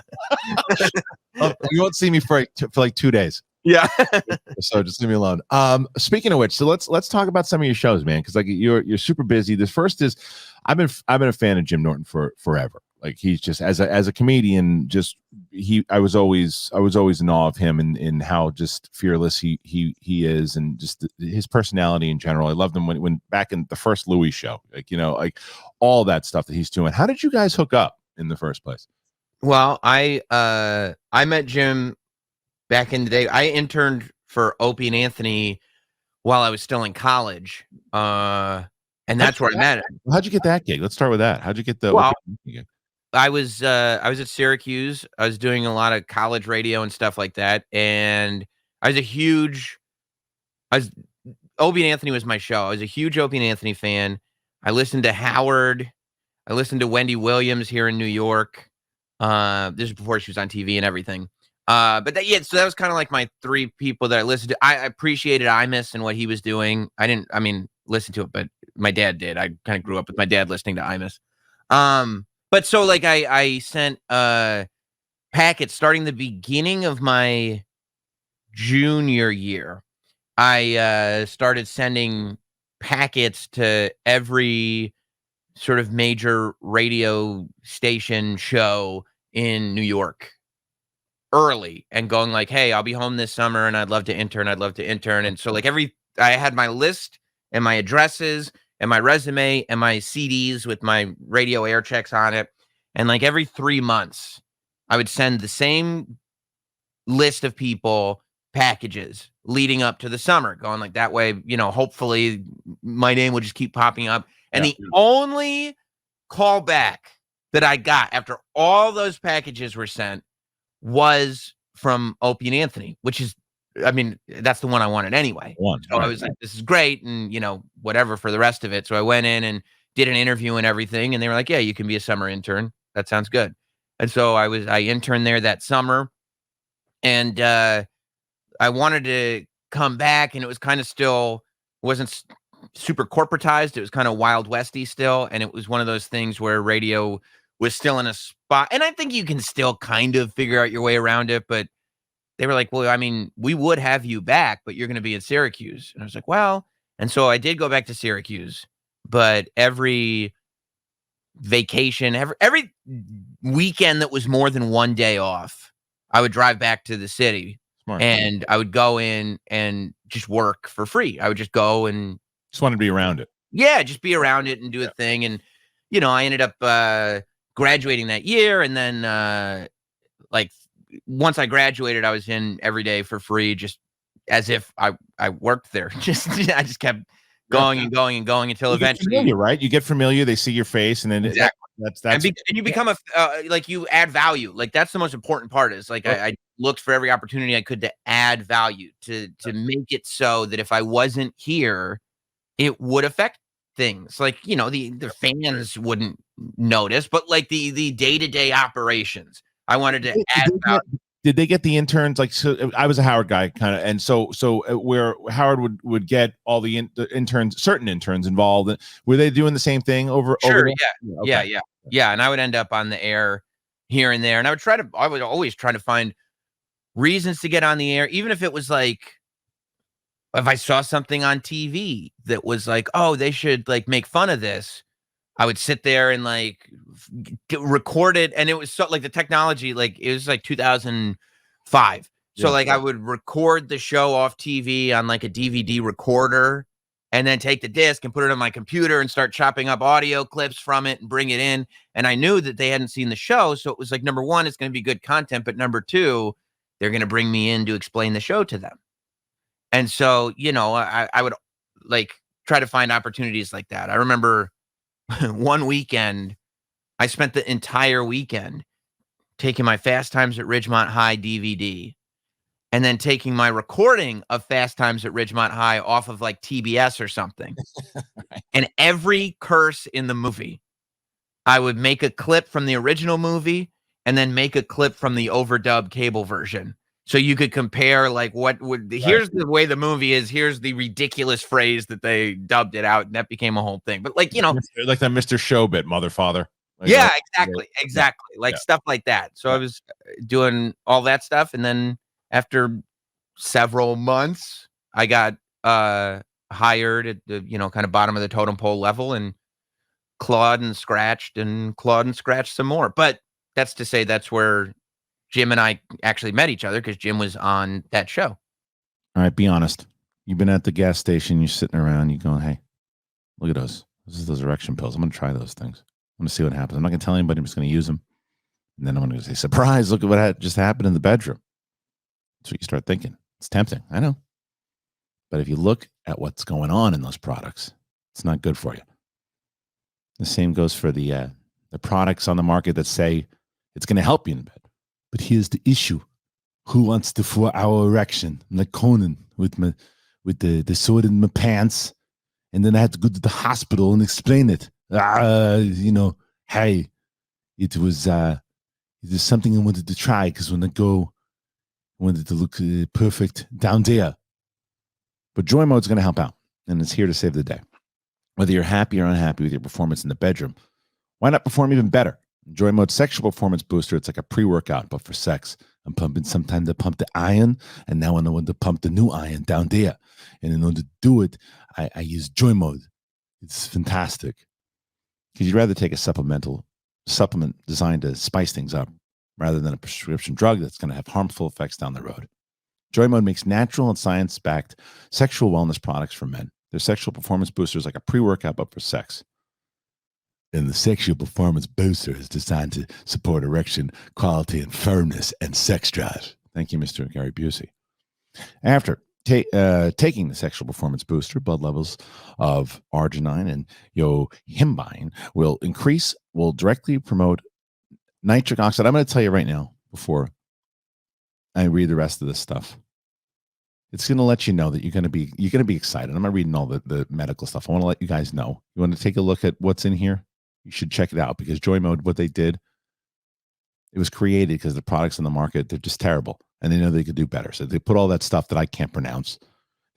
you won't see me for like 2 days. Yeah. So just leave me alone. Speaking of which, so let's talk about some of your shows, man, because like you're super busy. The first is I've been a fan of Jim Norton for forever. Like he's just as a comedian, I was always in awe of him and how just fearless he is, and just his personality in general. I loved him when back in the first Louis show, like all that stuff that he's doing. How did you guys hook up in the first place? Well, I met Jim back in the day. I interned for Opie and Anthony while I was still in college. And that's where I met him. How'd you get that gig? Let's start with that. How'd you get the gig? I was at Syracuse. I was doing a lot of college radio and stuff like that. And Opie and Anthony was my show. I was a huge Opie and Anthony fan. I listened to Howard. I listened to Wendy Williams here in New York. This is before she was on TV and everything. So that was kind of like my 3 people that I listened to. I appreciated Imus and what he was doing. I didn't listen to it, but my dad did. I kind of grew up with my dad listening to Imus. But so like I sent packets starting the beginning of my junior year. I started sending packets to every sort of major radio station show in New York early and going like, hey, I'll be home this summer and I'd love to intern. And so like I had my list and my addresses and my resume and my CDs with my radio air checks on it. And like every 3 months, I would send the same list of people packages leading up to the summer, going like that way, hopefully my name will just keep popping up. And the only callback that I got after all those packages were sent was from Opie and Anthony, which is, that's the one I wanted anyway. So I was like, this is great. And, whatever for the rest of it. So I went in and did an interview and everything. And they were like, yeah, you can be a summer intern. That sounds good. And so I interned there that summer. And I wanted to come back, and it was kind of still wasn't super corporatized. It was kind of Wild Westy still. And it was one of those things where radio was still in a spot. And I think you can still kind of figure out your way around it. But they were like, well, we would have you back, but you're going to be in Syracuse. And I was like, well, and so I did go back to Syracuse, but every vacation, every weekend that was more than 1 day off, I would drive back to the city. Smart. And I would go in and just work for free. I would just go and just want to be around it. Yeah, just be around it and do a thing. And, I ended up graduating that year. And then once I graduated, I was in every day for free, just as if I worked there. I just kept going and going and going until eventually. Familiar, right? You get familiar. They see your face, and then exactly. That's and you become like you add value. Like that's the most important part is like I looked for every opportunity I could to add value to make it so that if I wasn't here, it would affect things. Like, the fans wouldn't notice, but like the day-to-day operations, I wanted to add value. Did they get the interns? Like, so I was a Howard guy kind of, and so where Howard would get all the interns, certain interns involved. Were they doing the same thing over? Sure, over yeah, yeah. And I would end up on the air here and there, and I would always try to find reasons to get on the air, even if it was like if I saw something on TV that was like, oh, they should like make fun of this. I would sit there and like record it, and it was so like the technology, like it was like 2005. So like I would record the show off TV on like a DVD recorder, and then take the disc and put it on my computer and start chopping up audio clips from it and bring it in. And I knew that they hadn't seen the show, so it was like number one, it's going to be good content, but number two, they're going to bring me in to explain the show to them. And so I would like try to find opportunities like that. I remember one weekend, I spent the entire weekend taking my Fast Times at Ridgemont High DVD and then taking my recording of Fast Times at Ridgemont High off of like TBS or something. Right. And every curse in the movie, I would make a clip from the original movie and then make a clip from the overdub cable version. So you could compare like here's the way the movie is, here's the ridiculous phrase that they dubbed it out, and that became a whole thing. But like, like that Mr. Show bit, mother father. Like, yeah, exactly. Like stuff like that. So I was doing all that stuff. And then after several months, I got hired at the, kind of bottom of the totem pole level and clawed and scratched some more. But that's to say that's where Jim and I actually met each other, because Jim was on that show. All right, be honest. You've been at the gas station, you're sitting around, you're going, hey, look at those. This is those erection pills. I'm going to try those things. I'm going to see what happens. I'm not going to tell anybody. I'm just going to use them. And then I'm going to say, surprise, look at what just happened in the bedroom. That's what you start thinking. It's tempting. I know. But if you look at what's going on in those products, it's not good for you. The same goes for the products on the market that say it's going to help you in bed. But here's the issue. Who wants the 4-hour erection? I'm like Conan with the sword in my pants. And then I had to go to the hospital and explain it. Hey, it was something I wanted to try, because when I wanted to look perfect down there. But JOYMODE's going to help out, and it's here to save the day. Whether you're happy or unhappy with your performance in the bedroom, why not perform even better? JOYMODE Sexual Performance Booster. It's like a pre-workout, but for sex. I'm pumping. Sometimes I pump the iron, and now I want to pump the new iron down there. And in order to do it, I use JOYMODE. It's fantastic, because you'd rather take a supplement designed to spice things up rather than a prescription drug that's going to have harmful effects down the road. JOYMODE makes natural and science-backed sexual wellness products for men. Their sexual performance booster is like a pre-workout, but for sex. And the sexual performance booster is designed to support erection quality and firmness and sex drive. Thank you, Mr. Gary Busey. After taking the sexual performance booster, blood levels of arginine and yohimbine will directly promote nitric oxide. I'm going to tell you right now, before I read the rest of this stuff, it's going to let you know that you're going to be excited. I'm not reading all the medical stuff. I want to let you guys know. You want to take a look at what's in here? You should check it out, because JOYMODE, what they did, it was created because the products on the market, they're just terrible, and they know they could do better. So they put all that stuff that I can't pronounce.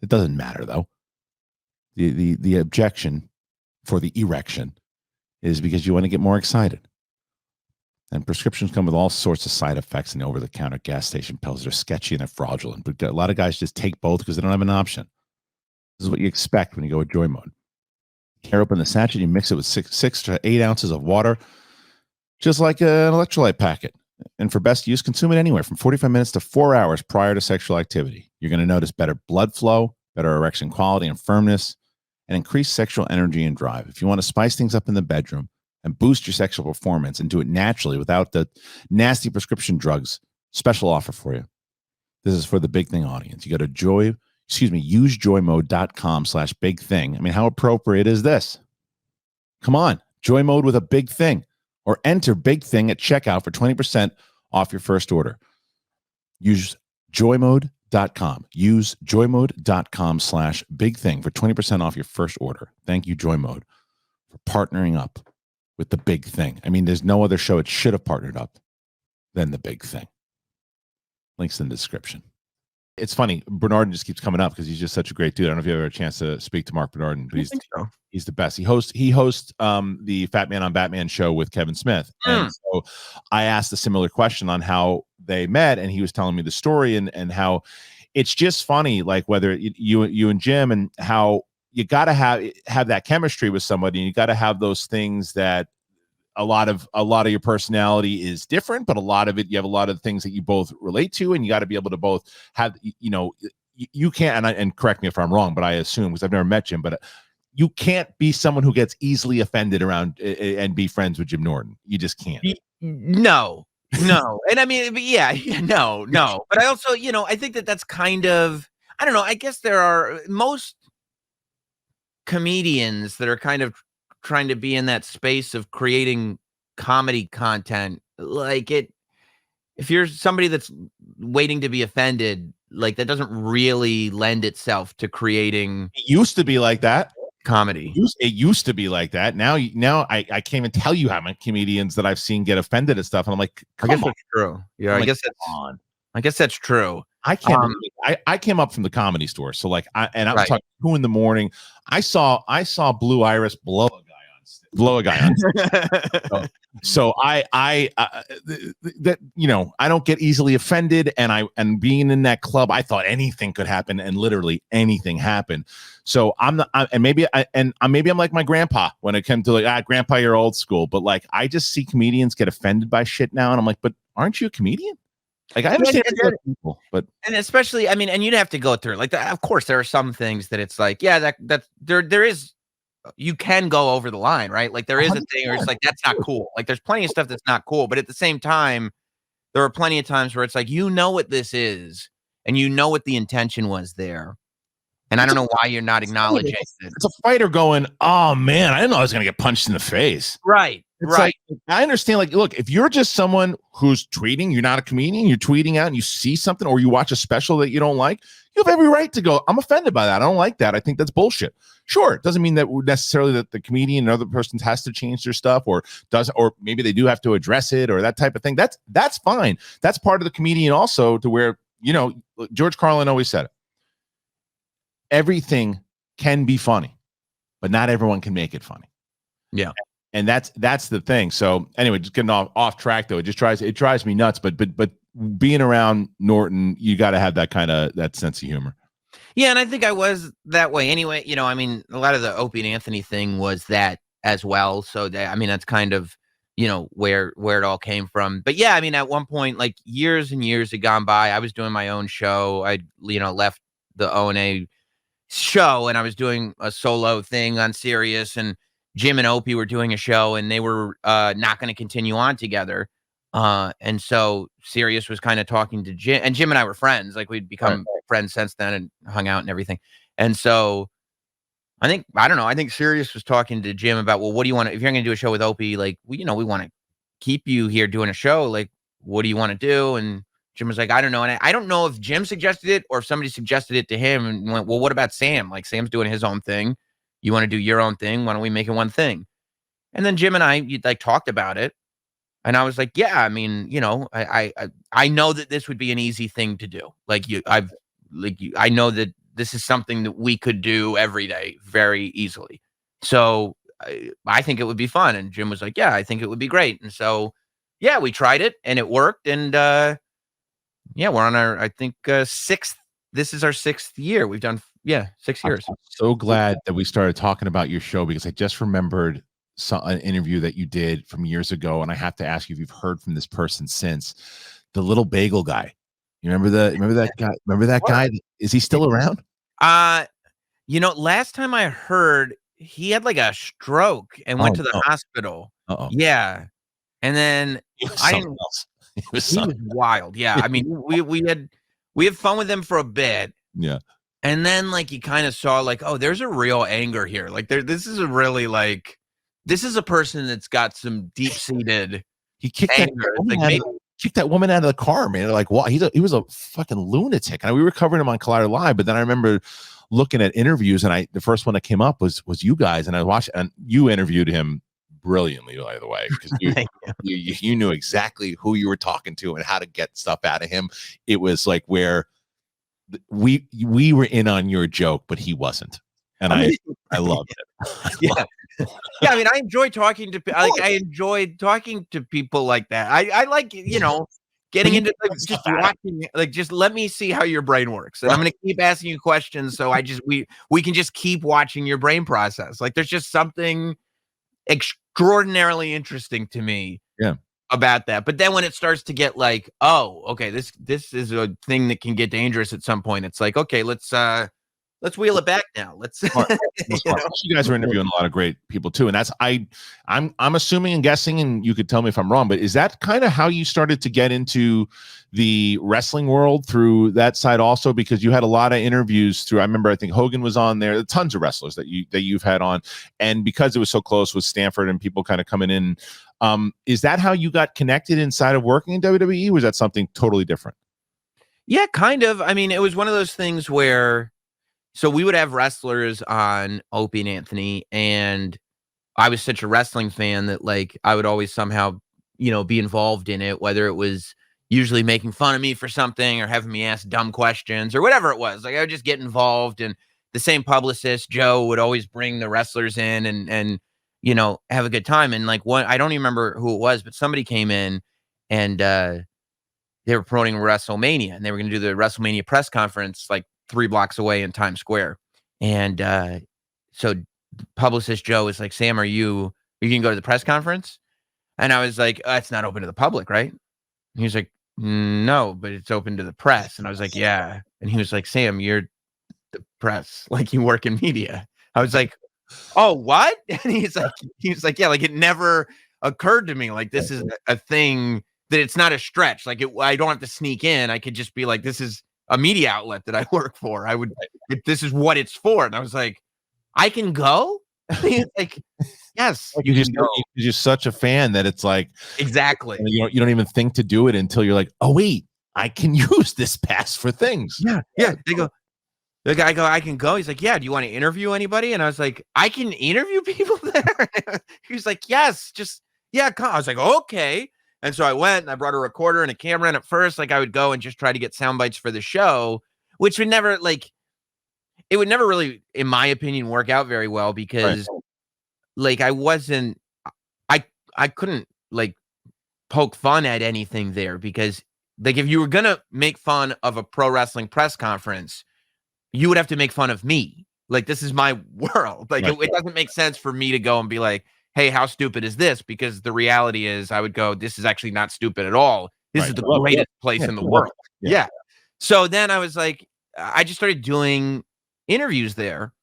It doesn't matter, though. The objection for the erection is because you want to get more excited. And prescriptions come with all sorts of side effects, and over-the-counter gas station pills are sketchy and they're fraudulent. But a lot of guys just take both because they don't have an option. This is what you expect when you go with JOYMODE. Tear open the sachet, you mix it with 6 to 8 ounces of water, just like an electrolyte packet. And for best use, consume it anywhere from 45 minutes to 4 hours prior to sexual activity. You're going to notice better blood flow, better erection quality and firmness, and increased sexual energy and drive. If you want to spice things up in the bedroom and boost your sexual performance and do it naturally without the nasty prescription drugs, special offer for you. This is for the Big Thing audience. You go to use joymode.com/big thing. I mean, how appropriate is this? Come on, JOYMODE with a big thing. or enter Big Thing at checkout for 20% off your first order. Use joymode.com. Use joymode.com/big thing for 20% off your first order. Thank you, JOYMODE, for partnering up with the Big Thing. I mean, there's no other show it should have partnered up than the Big Thing. Links in the description. It's funny, Bernardin just keeps coming up because he's just such a great dude. I don't know if you ever had a chance to speak to Mark Bernardin, but he's the best. He hosts the Fat Man on Batman show with Kevin Smith. And so I asked a similar question on how they met, and he was telling me the story and how it's just funny, like whether you and Jim, and how you got to have that chemistry with somebody, and you got to have those things that a lot of your personality is different, but a lot of it, you have a lot of things that you both relate to, and you got to be able to both have, you can't, and correct me if I'm wrong, but I assume, because I've never met Jim, but you can't be someone who gets easily offended around and be friends with Jim Norton. You just can't. No. And I mean, no. But I also, I think that's kind of, I don't know, I guess there are most comedians that are kind of trying to be in that space of creating comedy content. Like if you're somebody that's waiting to be offended, like that doesn't really lend itself to creating. It used to be like that. Comedy. It used to be like that. Now I can't even tell you how many comedians that I've seen get offended at stuff, and I'm like, I guess that's true. Yeah, I guess that's true. I can't believe I came up from the Comedy Store, so like I was talking 2 a.m. I saw Blue Iris blow a guy on stage. So I don't get easily offended, and being in that club, I thought anything could happen, and literally anything happened. So maybe I'm like my grandpa when it came to like, grandpa, you're old school, but like I just see comedians get offended by shit now, and I'm like, but aren't you a comedian? Like I understand people, but especially, I mean, and you'd have to go through like of course there are some things that it's like, yeah, that there is. You can go over the line, right? Like there is a thing where it's like, that's not cool. Like there's plenty of stuff that's not cool, but at the same time, there are plenty of times where it's like, what this is, and what the intention was there. And I don't know why you're not acknowledging it. It's a fighter going, oh man, I didn't know I was going to get punched in the face. Right. Right. Like, I understand. Like, look, if you're just someone who's tweeting, you're not a comedian, you're tweeting out and you see something, or you watch a special that you don't like, you have every right to go, I'm offended by that. I don't like that. I think that's bullshit. Sure. It doesn't mean that necessarily that the comedian and other person has to change their stuff, or maybe they do have to address it, or that type of thing. That's fine. That's part of the comedian also, to where, George Carlin always said it. Everything can be funny, but not everyone can make it funny. Yeah. And that's the thing. So anyway, just getting off track though. It drives me nuts. But being around Norton, you got to have that sense of humor. Yeah, and I think I was that way anyway. I mean, a lot of the Opie and Anthony thing was that as well. So that's kind of where it all came from. But yeah, I mean, at one point, like years and years had gone by, I was doing my own show. I left the O&A show, and I was doing a solo thing on Sirius, and Jim and Opie were doing a show, and they were not going to continue on together. And so Sirius was kind of talking to Jim, and Jim and I were friends. Like we'd become friends since then and hung out and everything. And so I think Sirius was talking to Jim about, well, what do you want if you're going to do a show with Opie? Like, we want to keep you here doing a show. Like, what do you want to do? And Jim was like, I don't know. And I don't know if Jim suggested it or if somebody suggested it to him and went, well, what about Sam? Like, Sam's doing his own thing. You want to do your own thing? Why don't we make it one thing? And then Jim and I talked about it. And I was like, yeah, I mean, I know that this would be an easy thing to do. I know that this is something that we could do every day very easily. So I think it would be fun. And Jim was like, yeah, I think it would be great. And so, yeah, we tried it and it worked. And we're on our, I think, sixth. This is our 6th year. We've done, 6 years. I'm so glad that we started talking about your show, because I just remembered an interview that you did from years ago. And I have to ask you if you've heard from this person since. The little bagel guy. You remember that guy? Remember that guy? Is he still around? Last time I heard, he had like a stroke and went to the hospital. Uh-oh. Yeah. And then He was wild. Yeah. I mean, we had fun with him for a bit. Yeah. And then like you kind of saw like, oh, there's a real anger here. Like this is a really like this is a person that's got some deep-seated He kicked anger. Like, kicked that woman out of the car, man. Like, what? He was a fucking lunatic. And we were covering him on Collider Live, but then I remember looking at interviews, and the first one that came up was you guys, and I watched, and you interviewed him brilliantly, by the way, because you knew exactly who you were talking to and how to get stuff out of him. It was like where we were in on your joke, but he wasn't, and I loved it. Yeah. Yeah, I mean, I enjoy talking to I enjoy talking to people like that. I like, getting into just watching, just let me see how your brain works. And I'm gonna keep asking you questions. So we can just keep watching your brain process. Like there's just something extraordinarily interesting to me about that. But then when it starts to get like, oh, okay, this is a thing that can get dangerous at some point. It's like, okay, let's wheel it back now. Let's you guys are interviewing a lot of great people too. And that's I'm assuming and guessing, and you could tell me if I'm wrong, but is that kind of how you started to get into the wrestling world through that side also? Because you had a lot of interviews through, I remember, I think Hogan was on there, tons of wrestlers that you've had on. And because it was so close with Stanford and people kind of coming in, is that how you got connected inside of working in WWE? Or was that something totally different? Yeah, kind of. I mean, it was one of those things where, so we would have wrestlers on Opie and Anthony, and I was such a wrestling fan that like I would always somehow, be involved in it, whether it was usually making fun of me for something or having me ask dumb questions or whatever it was. Like I would just get involved, and the same publicist, Joe, would always bring the wrestlers in and have a good time. And like I don't even remember who it was, but somebody came in and they were promoting WrestleMania, and they were going to do the WrestleMania press conference like 3 blocks away in Times Square. And so publicist Joe was like, Sam, are you can go to the press conference? And I was like, it's not open to the public, right? And he was like, no, but it's open to the press. And I was like, yeah. And he was like, Sam, you're the press, like you work in media. I was like, oh, what? And he was like, yeah, like it never occurred to me. Like this is a thing that it's not a stretch. Like I don't have to sneak in. I could just be like, this is a media outlet that I work for. This is what it's for. And I was like, I can go? He's like, yes, like you're just such a fan that it's like, exactly. You don't even think to do it until you're like, oh wait, I can use this pass for things. Yeah. The guy go, I can go. He's like, yeah, do you want to interview anybody? And I was like, I can interview people there? He was like, yes, come. I was like, okay. And so I went and I brought a recorder and a camera. And at first, like I would go and just try to get sound bites for the show, which would never really, in my opinion, work out very well because like I couldn't like poke fun at anything there because like if you were going to make fun of a pro wrestling press conference, you would have to make fun of me. Like this is my world. Like it doesn't make sense for me to go and be like, hey, how stupid is this? Because the reality is I would go, this is actually not stupid at all. This is the greatest place in the world. Yeah. So then I was like, I just started doing interviews there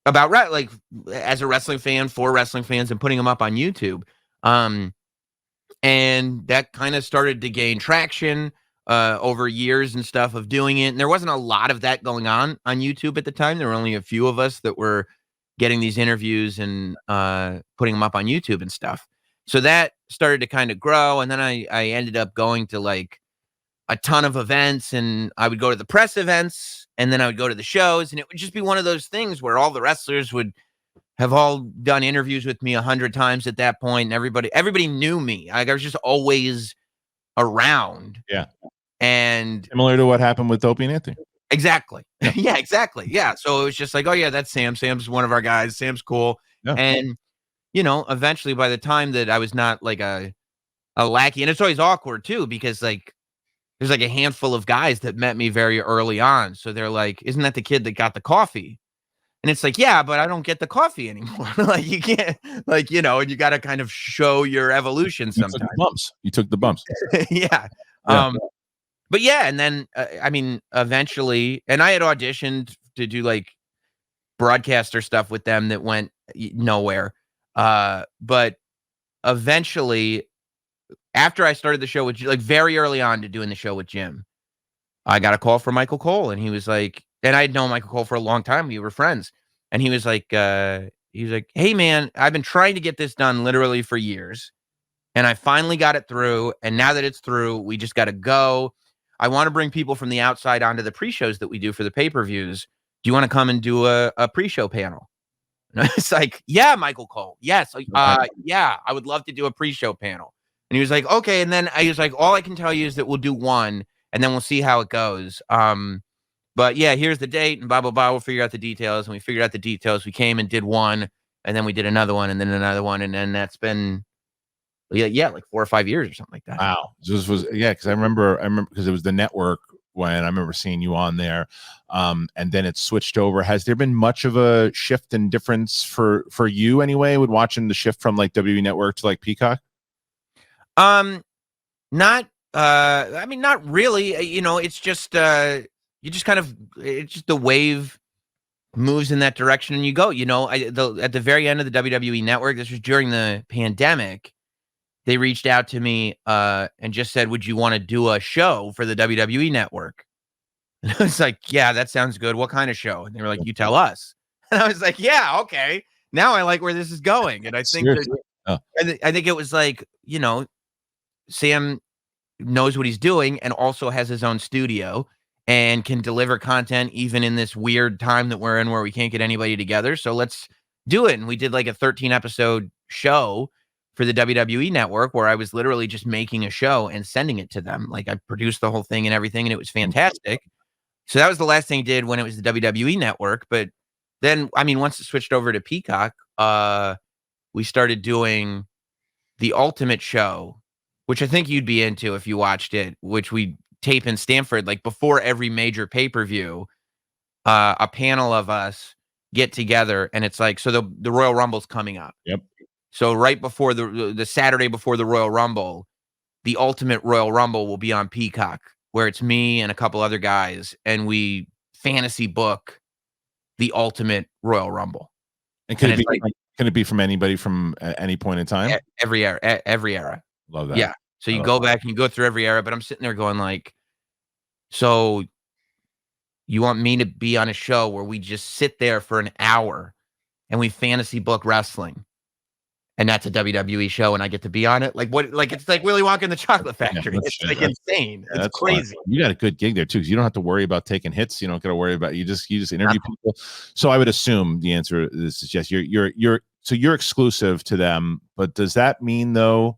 about like as a wrestling fan for wrestling fans and putting them up on YouTube. And that kind of started to gain traction over years and stuff of doing it. And there wasn't a lot of that going on YouTube at the time. There were only a few of us that were getting these interviews and putting them up on YouTube and stuff. So that started to kind of grow. And then I ended up going to like a ton of events, and I would go to the press events and then I would go to the shows, and it would just be one of those things where all the wrestlers would have all done interviews with me 100 times at that point. And everybody knew me. Like I was just always around. Yeah. And similar to what happened with Opie and Anthony. Exactly. Yeah, exactly. Yeah. So it was just like, oh yeah, that's Sam. Sam's one of our guys. Sam's cool. Yeah. And eventually by the time that I was not like a lackey, and it's always awkward too, because like there's like a handful of guys that met me very early on. So they're like, isn't that the kid that got the coffee? And it's like, yeah, but I don't get the coffee anymore. Like you can't, like, and you got to kind of show your evolution sometimes. You took the bumps. Yeah. But yeah, and then I mean, eventually, and I had auditioned to do like broadcaster stuff with them that went nowhere. But eventually, after I started the show with, like very early on to doing the show with Jim, I got a call from Michael Cole, and he was like, and I had known Michael Cole for a long time. We were friends, and he was like, he's like, "Hey man, I've been trying to get this done literally for years, and I finally got it through. And now that it's through, we just got to go. I want to bring people from the outside onto the pre-shows that we do for the pay-per-views. Do you want to come and do a pre-show panel?" And it's like, "Yeah, Michael Cole. Yes. Yeah, I would love to do a pre-show panel." And he was like, "Okay." And then I was like, "All I can tell you is that we'll do one, and then we'll see how it goes. But yeah, here's the date and blah, blah, blah. We'll figure out the details." And we figured out the details. We came and did one, and then we did another one, and then another one. And then that's been, like 4 or 5 years or something like that. Wow. This was, because I remember because it was the network when I remember seeing you on there. And then it switched over. Has there been much of a shift and difference for you anyway with watching the shift from like WWE Network to like Peacock? Not I mean, not really. It's just you just kind of, it's just the wave moves in that direction and you go. At the very end of the WWE Network, this was during the pandemic, they reached out to me and just said, "Would you want to do a show for the WWE Network?" And I was like, "Yeah, that sounds good. What kind of show?" And they were like, "You tell us." And I was like, "Yeah, okay. Now I like where this is going." And I think I think it was like, Sam knows what he's doing and also has his own studio and can deliver content even in this weird time that we're in where we can't get anybody together. So let's do it. And we did like a 13 episode show for the WWE Network where I was literally just making a show and sending it to them. Like I produced the whole thing and everything, and it was fantastic. So that was the last thing I did when it was the WWE Network. But then, I mean, once it switched over to Peacock, we started doing the Ultimate Show, which I think you'd be into if you watched it, which we tape in Stamford, like before every major pay-per-view, a panel of us get together, and it's like, so the Royal Rumble's coming up. Yep. So right before the Saturday before the Royal Rumble, the Ultimate Royal Rumble will be on Peacock, where it's me and a couple other guys, and we fantasy book the Ultimate Royal Rumble. And can it be from anybody from any point in time? Every era. Love that. Yeah. So you go back and you go through every era, but I'm sitting there going like, so you want me to be on a show where we just sit there for an hour and we fantasy book wrestling, and that's a WWE show and I get to be on it? Like what? Like it's like Willy Wonka and the Chocolate Factory. It's like insane. It's crazy. Fun. You got a good gig there too, because you don't have to worry about taking hits. You don't got to worry about, you just interview people. So I would assume the answer is yes. You're exclusive to them, but does that mean though,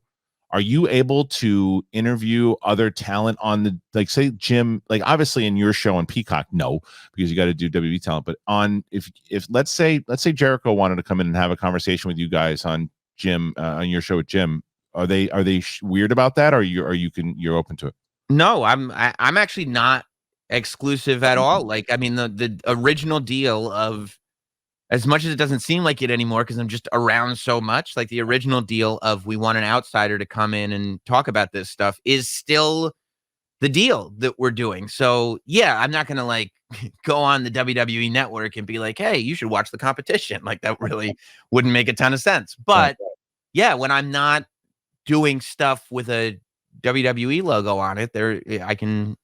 are you able to interview other talent on the, like, say Jim, like obviously in your show on Peacock, no, because you got to do WWE talent, but on, if let's say Jericho wanted to come in and have a conversation with you guys on Jim, on your show with Jim, are they weird about that, or you're open to it? No, I'm actually not exclusive at all. Like, I mean, the original deal of, as much as it doesn't seem like it anymore because I'm just around so much, like the original deal of we want an outsider to come in and talk about this stuff is still the deal that we're doing. So yeah, I'm not going to like go on the WWE Network and be like, "Hey, you should watch the competition." Like that really wouldn't make a ton of sense. But yeah, when I'm not doing stuff with a WWE logo on it, I can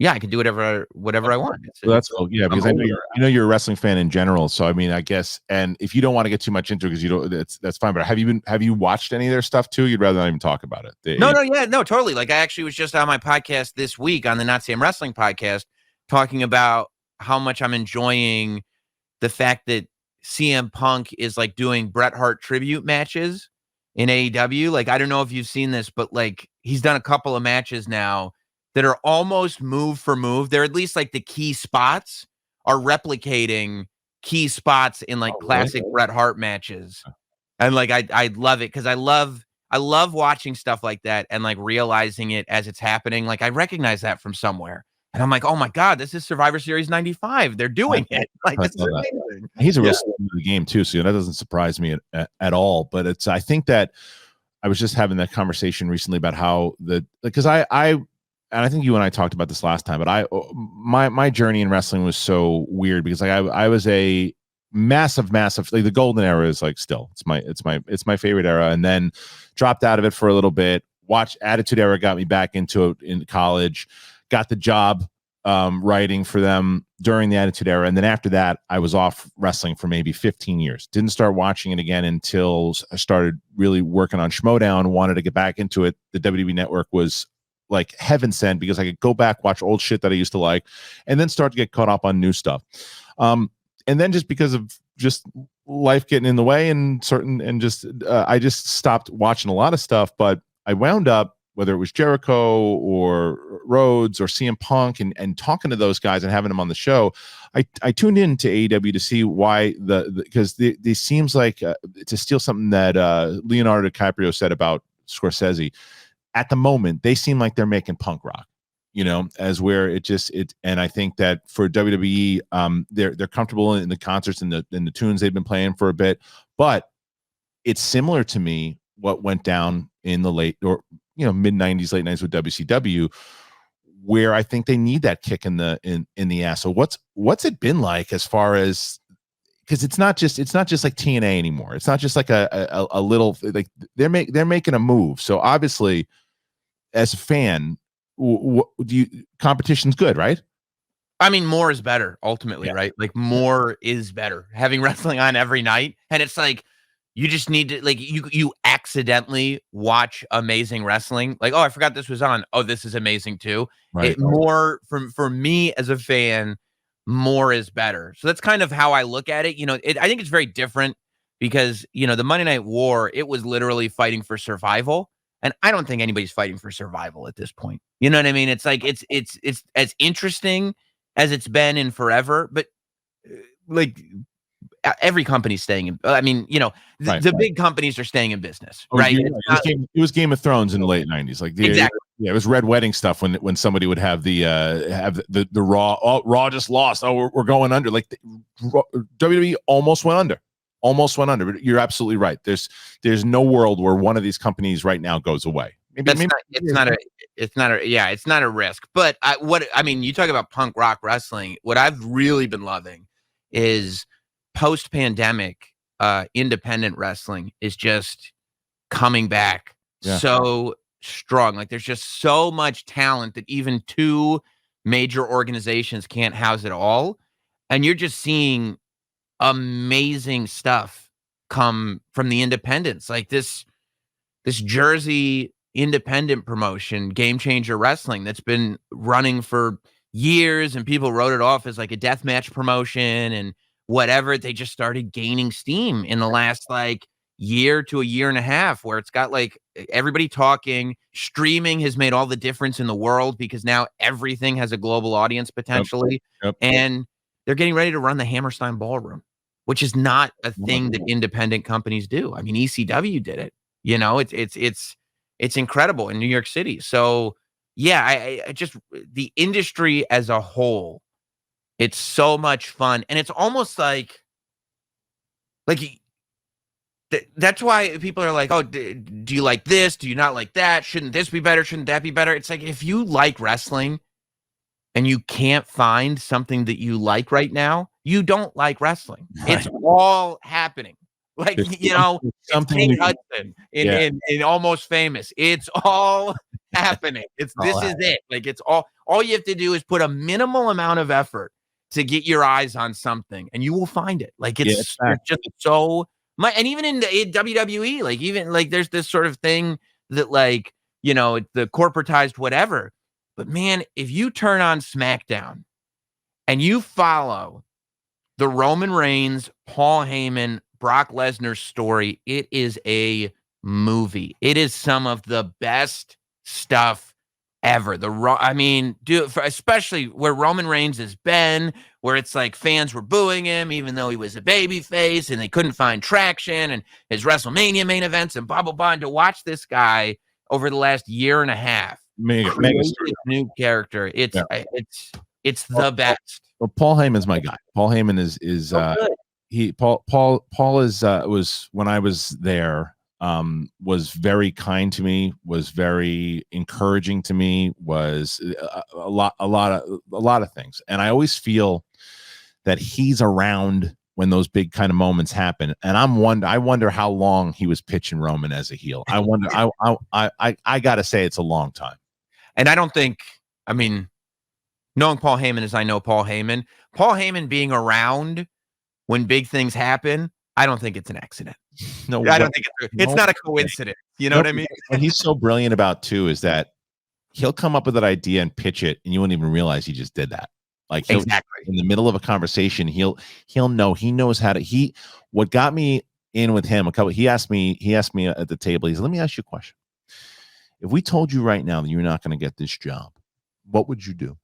do whatever I want. That's cool. Yeah, because I know you're a wrestling fan in general. So I mean, I guess, and if you don't want to get too much into it, because you don't, that's fine. But have you watched any of their stuff too? You'd rather not even talk about it. No, totally. Like I actually was just on my podcast this week on the Not Sam Wrestling podcast talking about how much I'm enjoying the fact that CM Punk is like doing Bret Hart tribute matches in AEW. Like I don't know if you've seen this, but like he's done a couple of matches now that are almost move for move. They're at least like the key spots are replicating key spots in like classic Bret Hart matches. And like, I love it. Cause I love watching stuff like that and like realizing it as it's happening. Like I recognize that from somewhere and I'm like, oh my God, this is Survivor Series 95. They're doing it. Like this is amazing. He's a real star of the game too. So that doesn't surprise me at all, but I think that I was just having that conversation recently about how because and I think you and I talked about this last time, but my journey in wrestling was so weird because like I was a massive, like the golden era is like still it's my favorite era, and then dropped out of it for a little bit. Attitude Era got me back into it in college, got the job writing for them during the Attitude Era, and then after that, I was off wrestling for maybe 15 years. Didn't start watching it again until I started really working on Schmodown. Wanted to get back into it. The WWE Network was like heaven sent because I could go back, watch old shit that I used to like, and then start to get caught up on new stuff. And then just because of just life getting in the way and I just stopped watching a lot of stuff. But I wound up, whether it was Jericho or Rhodes or CM Punk, and talking to those guys and having them on the show, I tuned in to AEW to see why because they seems like to steal something that Leonardo DiCaprio said about Scorsese. At the moment, they seem like they're making punk rock, as where and I think that for WWE, they're comfortable in the concerts and the tunes they've been playing for a bit, but it's similar to me what went down in the mid 90s, late 90s with WCW, where I think they need that kick in the ass. So what's it been like as far as, because it's not just like TNA anymore. It's not just like a little, like they're making a move. So obviously, as a fan, competition's good, right? I mean, more is better ultimately, Yeah. right? Like more is better. Having wrestling on every night, and it's like you just need to, like, you accidentally watch amazing wrestling. Like, oh, I forgot this was on. Oh, this is amazing too. Right. More for me as a fan, more is better. So that's kind of how I look at it. I think it's very different because the Monday Night War, it was literally fighting for survival. And I don't think anybody's fighting for survival at this point. You know what I mean? It's like it's as interesting as it's been in forever, but like every company's staying in. I mean, the big companies are staying in business, right? It was Game of Thrones in the late 90s. Like exactly. Yeah, it was Red Wedding stuff when somebody would have the Raw. Oh, Raw just lost. Oh, we're going under. Like WWE almost went under. But you're absolutely right. There's no world where one of these companies right now goes away. It's not a risk. But you talk about punk rock wrestling. What I've really been loving is post-pandemic independent wrestling is just coming back so strong. Like there's just so much talent that even two major organizations can't house it all. And you're just seeing amazing stuff come from the independents, like this Jersey independent promotion, Game Changer Wrestling, that's been running for years, and people wrote it off as like a deathmatch promotion and whatever. They just started gaining steam in the last like year to a year and a half, where it's got like everybody talking. Streaming has made all the difference in the world because now everything has a global audience potentially. Yep. And they're getting ready to run the Hammerstein Ballroom, which is not a thing that independent companies do. I mean, ECW did it. It's incredible in New York City. So yeah, I just, the industry as a whole, it's so much fun, and it's almost like that's why people are like, oh, do you like this? Do you not like that? Shouldn't this be better? Shouldn't that be better? It's like, if you like wrestling and you can't find something that you like right now, you don't like wrestling. Right. It's all happening. Like, something Kate Hudson in Almost Famous. It's all happening. This is it. Like, it's all you have to do is put a minimal amount of effort to get your eyes on something, and you will find it. Like, it's just so much. And even in WWE, like, even like there's this sort of thing that, like, the corporatized whatever. But man, if you turn on SmackDown and you follow the Roman Reigns, Paul Heyman, Brock Lesnar story, it is a movie. It is some of the best stuff ever. Especially where Roman Reigns has been, where it's like fans were booing him even though he was a baby face and they couldn't find traction, and his WrestleMania main events and blah, blah, blah. And to watch this guy over the last year and a half, mega new character. It's the best. Well, Paul Heyman's my guy. Paul Heyman is Paul was, when I was there, was very kind to me, was very encouraging to me, was a lot of things. And I always feel that he's around when those big kind of moments happen. And I wonder how long he was pitching Roman as a heel. I wonder, I gotta say it's a long time. And I don't think, I mean, knowing Paul Heyman as I know Paul Heyman being around when big things happen, I don't think it's an accident. No, I don't think it's not a coincidence. You know what I mean? What he's so brilliant about too is that he'll come up with an idea and pitch it, and you won't even realize he just did that. Like Exactly. in the middle of a conversation, he knows how to. What got me in with him he asked me at the table. He said, "Let me ask you a question. If we told you right now that you're not going to get this job, what would you do?"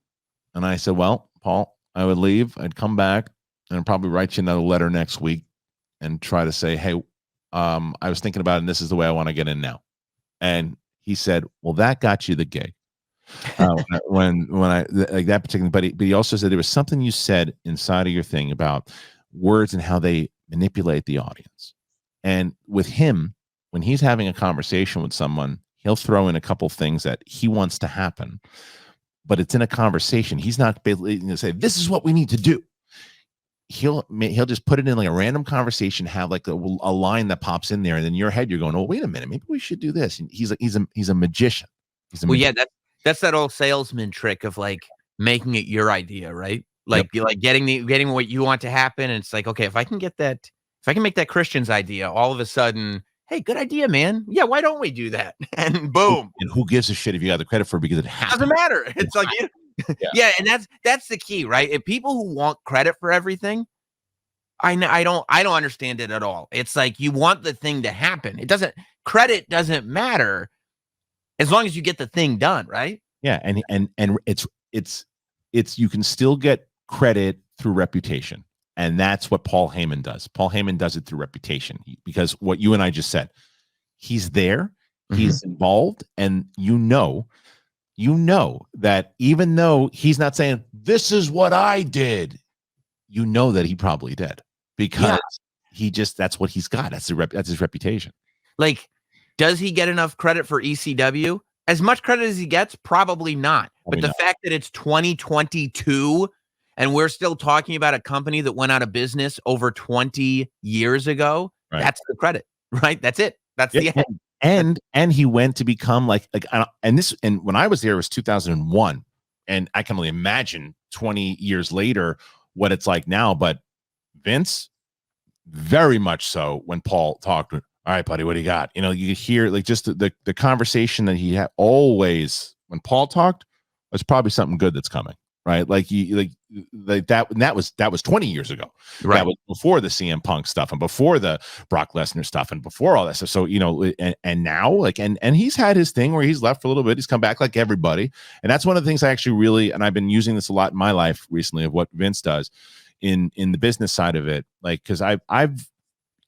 And I said, "Well, Paul, I would leave. I'd come back and I'd probably write you another letter next week and try to say, hey, I was thinking about it, and this is the way I want to get in now." And he said, "Well, that got you the gig." When I like that particular, but he also said there was something you said inside of your thing about words and how they manipulate the audience. And with him, when he's having a conversation with someone, he'll throw in a couple things that he wants to happen, but it's in a conversation. He's not basically going to say, "This is what we need to do." He'll just put it in like a random conversation, have like a line that pops in there, and in your head you're going, "Oh, wait a minute, maybe we should do this." And he's a magician. Yeah, that's that old salesman trick of like making it your idea, right? Like you like getting what you want to happen, and it's like, okay, if I can make that Kristian's idea, all of a sudden, hey, good idea, man. Yeah, why don't we do that? And boom. And who gives a shit if you got the credit for it, because it happens. Doesn't matter. It's like yeah, and that's the key, right? If people who want credit for everything, I don't understand it at all. It's like you want the thing to happen. Credit doesn't matter as long as you get the thing done, right? Yeah, and it's you can still get credit through reputation. And that's what Paul Heyman does. Paul Heyman does it through reputation, because what you and I just said, he's there, he's involved, and you know that even though he's not saying, "This is what I did," you know that he probably did, because that's what he's got. That's his reputation. Like, does he get enough credit for ECW? As much credit as he gets? Probably not. But the fact that it's 2022 and we're still talking about a company that went out of business over 20 years ago, that's the credit, right? That's it. That's the end. And he went to become like and when I was there, it was 2001, and I can only imagine 20 years later what it's like now. But Vince, very much so, when Paul talked, "All right, buddy, what do you got?" You could hear like just the conversation that he had always when Paul talked. There's probably something good that's coming, right? Like that. And that was 20 years ago. Right. That was before the CM Punk stuff and before the Brock Lesnar stuff and before all that stuff. So and now like and he's had his thing where he's left for a little bit. He's come back like everybody, and that's one of the things I actually really, and I've been using this a lot in my life recently, of what Vince does in the business side of it. Like, because I've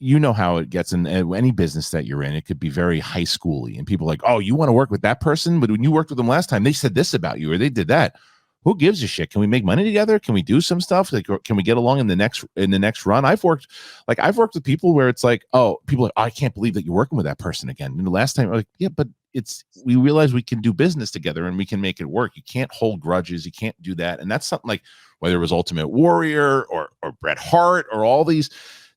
you know how it gets in any business that you're in. It could be very high schooly, and people are like, "Oh, you want to work with that person? But when you worked with them last time, they said this about you, or they did that." Who gives a shit? Can we make money together? Can we do some stuff? Like, or can we get along in the next run? I've worked with people where it's like, oh, people are like, "Oh, I can't believe that you're working with that person again." And the last time, like, yeah, but we realize we can do business together and we can make it work. You can't hold grudges. You can't do that. And that's something like whether it was Ultimate Warrior or Bret Hart or all these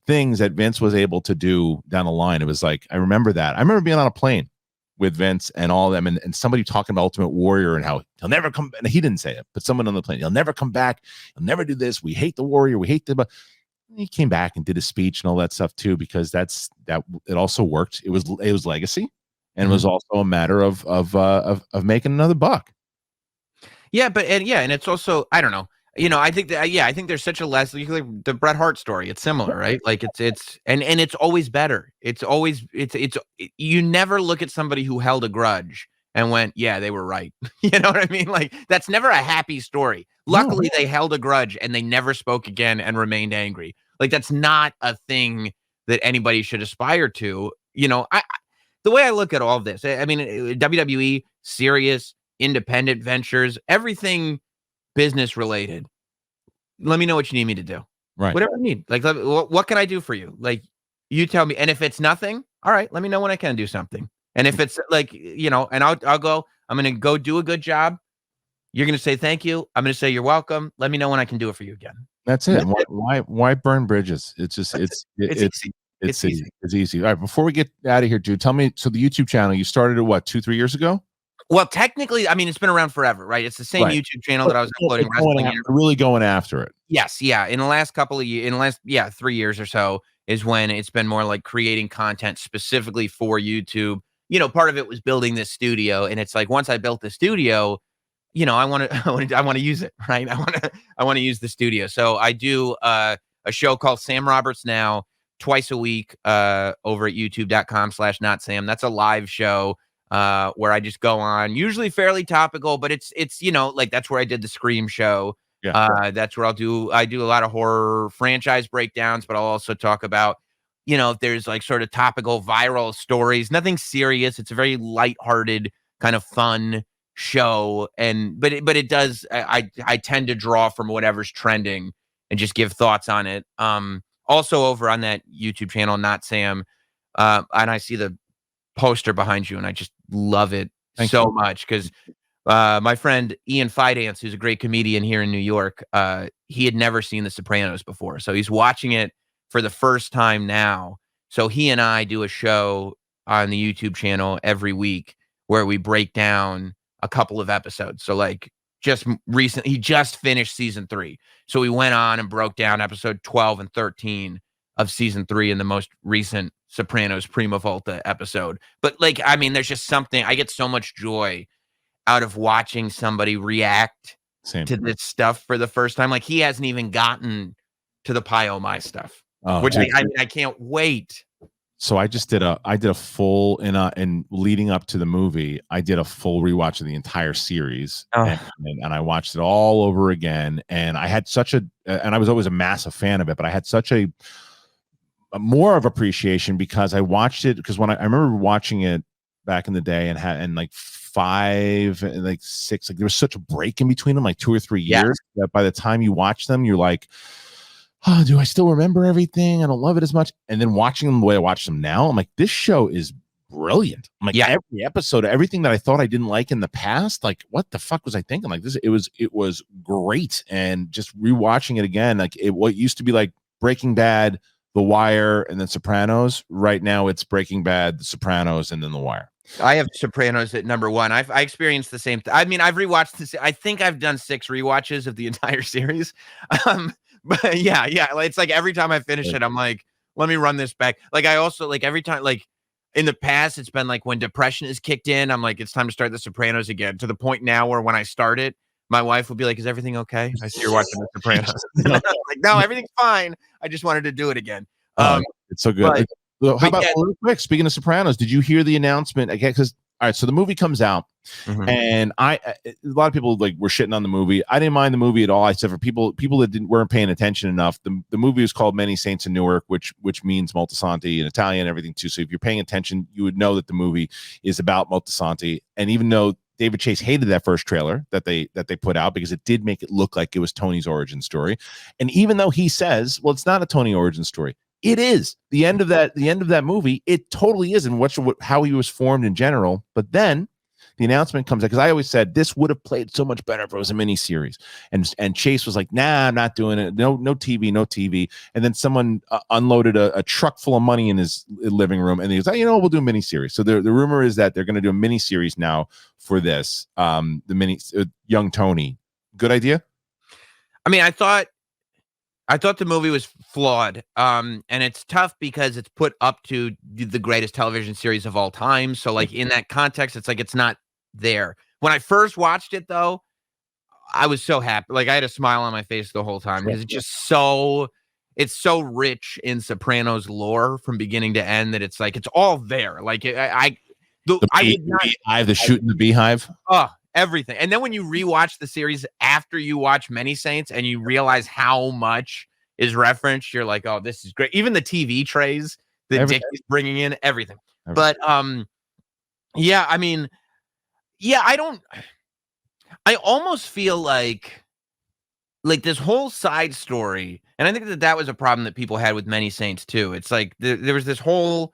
things that Vince was able to do down the line. It was like, I remember that. I remember being on a plane with Vince and all of them, and somebody talking about Ultimate Warrior and how he'll never come back. He didn't say it, but someone on the plane, "He'll never come back. He'll never do this. We hate the Warrior. We hate the." But he came back and did a speech and all that stuff too, because that it also worked. It was legacy, and it was also a matter of making another buck. Yeah, and it's also, I don't know. I think I think there's such a like the Bret Hart story. It's similar, right? Like it's always better. It's you never look at somebody who held a grudge and went, "Yeah, they were right." You know what I mean? Like, that's never a happy story. Luckily, they held a grudge and they never spoke again and remained angry. Like, that's not a thing that anybody should aspire to. The way I look at all of this, I mean, WWE, serious, independent ventures, everything business related. Let me know what you need me to do. Right. Whatever you need. Like, what can I do for you? Like, you tell me. And if it's nothing, all right, let me know when I can do something. And if it's like, and I'll go, I'm going to go do a good job. You're going to say thank you. I'm going to say you're welcome. Let me know when I can do it for you again. That's it. Why burn bridges? It's just it's easy. It's easy. It's easy. All right. Before we get out of here, dude, tell me. So the YouTube channel, you started it what, 2-3 years ago? Well, technically, I mean, it's been around forever, right? It's the same Right. YouTube channel that I was uploading wrestling. Really going after it. Yes, yeah. In the last couple of years, in the last 3 years or so, is when it's been more like creating content specifically for YouTube. Part of it was building this studio, and it's like once I built the studio, I want to, I want to use it, right? I want to use the studio. So I do a show called Sam Roberts Now twice a week over at youtube.com/notsam. That's a live show where I just go on, usually fairly topical, but it's like that's where I did the Scream show. Yeah. That's where I do a lot of horror franchise breakdowns, but I'll also talk about, if there's like sort of topical viral stories, nothing serious. It's a very lighthearted kind of fun show. But it does, I tend to draw from whatever's trending and just give thoughts on it. Also over on that YouTube channel, Not Sam, and I see the poster behind you and I just love it so much because my friend Ian Fidance, who's a great comedian here in New York, he had never seen The Sopranos before. So he's watching it for the first time now. So he and I do a show on the YouTube channel every week where we break down a couple of episodes. So like he just finished season 3. So we went on and broke down episode 12 and 13 of season 3 in the most recent Sopranos Prima Volta episode. But like, I mean, there's just something, I get so much joy out of watching somebody react to this stuff for the first time. Like he hasn't even gotten to the Pie Oh My stuff, which I can't wait. So I did a full and leading up to the movie, I did a full rewatch of the entire series, and I watched it all over again. And I had and I was always a massive fan of it, but I had such a more of appreciation because I watched it because when I remember watching it back in the day and like 5 and like 6, like there was such a break in between them, like 2 or 3 years, that by the time you watch them, you're like, oh, do I still remember everything? I don't love it as much. And then watching them the way I watch them now, I'm like, this show is brilliant. I'm like, every episode, everything that I thought I didn't like in the past, like, what the fuck was I thinking? Like this, it was great. And just rewatching it again, like what used to be like Breaking Bad, The Wire, and then Sopranos. Right now, it's Breaking Bad, The Sopranos, and then The Wire. I have Sopranos at number 1. I experienced the same. I mean, I've rewatched this. I think I've done 6 rewatches of the entire series. But yeah, it's like every time I finish it, I'm like, let me run this back. Like I also like every time, like in the past, it's been like when depression is kicked in, I'm like, it's time to start The Sopranos again. To the point now where when I start it, my wife will be like, "Is everything okay? I see you're watching The Sopranos." Like, no, everything's fine. I just wanted to do it again. It's so good. How about real quick? Speaking of Sopranos, did you hear the announcement again? Because all right, so the movie comes out, and a lot of people like were shitting on the movie. I didn't mind the movie at all. Except for people that weren't paying attention enough. The movie was called Many Saints in Newark, which means Moltisanti in Italian and everything too. So if you're paying attention, you would know that the movie is about Moltisanti. And even though David Chase hated that first trailer that they put out because it did make it look like it was Tony's origin story, and even though he says, well, it's not a Tony origin story. It is the end of that movie. It totally is, and how he was formed in general. But then the announcement comes out because I always said this would have played so much better if it was a mini series. And Chase was like, "Nah, I'm not doing it. No TV." And then someone unloaded a truck full of money in his living room, and he was like, "We'll do a mini series." So the rumor is that they're going to do a mini series now for this. The mini Young Tony. Good idea. I mean, I thought the movie was flawed. And it's tough because it's put up to the greatest television series of all time. So like in that context, it's like, it's not there. When I first watched it though, I was so happy. Like I had a smile on my face the whole time because it's just it's so rich in Sopranos lore from beginning to end that it's like, it's all there. Like the shoot in the beehive. Oh, everything. And then when you rewatch the series after you watch Many Saints and you realize how much is referenced, you're like, oh, this is great. Even the TV trays that Dick is bringing in, everything. But yeah, I mean, yeah, I almost feel like this whole side story, and I think that was a problem that people had with Many Saints too. It's like there was this whole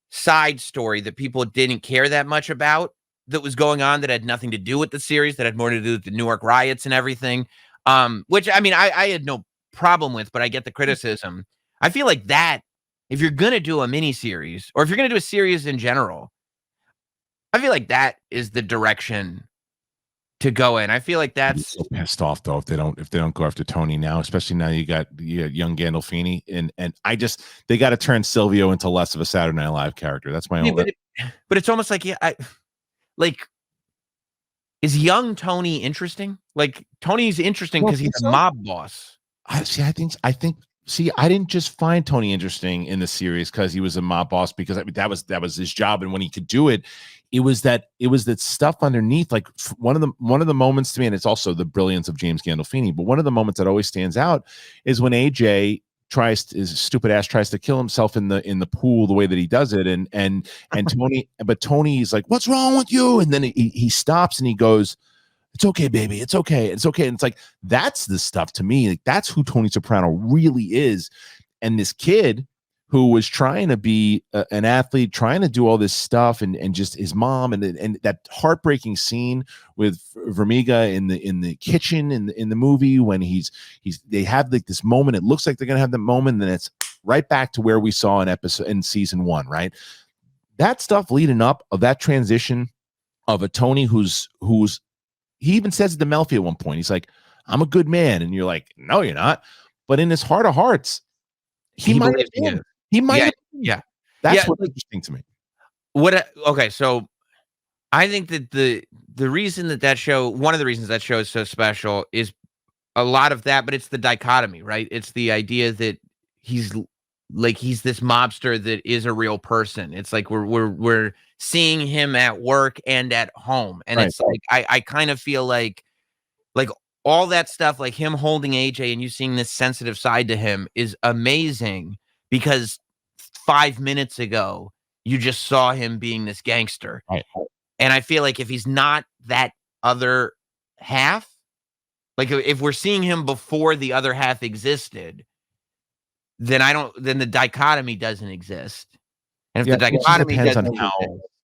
side story that people didn't care that much about that was going on that had nothing to do with the series, that had more to do with the Newark riots and everything. Which I mean, I had no problem with, but I get the criticism. I feel like that if you're going to do a mini series or if you're going to do a series in general, I feel like that is the direction to go in. I feel like I'd be that's so pissed off though if they don't go after Tony now, especially now you got young Gandolfini, and they got to turn Silvio into less of a Saturday Night Live character. That's my I mean, own. but it's almost like like is young Tony interesting? Like Tony's interesting because he's a mob boss. I didn't just find Tony interesting in the series because he was a mob boss, because I mean that was his job, and when he could do it, it was that stuff underneath. Like one of the moments to me, and it's also the brilliance of James Gandolfini, but one of the moments that always stands out is when AJ his stupid ass tries to kill himself in the pool, the way that he does it, and Tony's like, "What's wrong with you?" And then he stops and he goes, "It's okay, baby. It's okay. It's okay." And it's like, that's the stuff to me. Like, that's who Tony Soprano really is. And this kid who was trying to be an athlete, trying to do all this stuff, and just his mom, and that heartbreaking scene with Vermiga in the kitchen in the movie when they have like this moment. It looks like they're gonna have the moment, and then it's right back to where we saw in season 1, right? That stuff leading up of that transition of a Tony who's he even says it to Melfi at one point. He's like, "I'm a good man," and you're like, "No, you're not." But in his heart of hearts, he might have been. He might have been. Yeah. That's what's interesting to me. Okay, so I think that the reason that show, one of the reasons that show is so special is a lot of that, but it's the dichotomy, right? It's the idea that he's this mobster that is a real person. It's like we're seeing him at work and at home, and it's like I kind of feel like all that stuff, like him holding AJ and you seeing this sensitive side to him, is amazing because 5 minutes ago you just saw him being this gangster. Right. And I feel like if he's not that other half, like if we're seeing him before the other half existed, then the dichotomy doesn't exist. And if the dichotomy doesn't exist,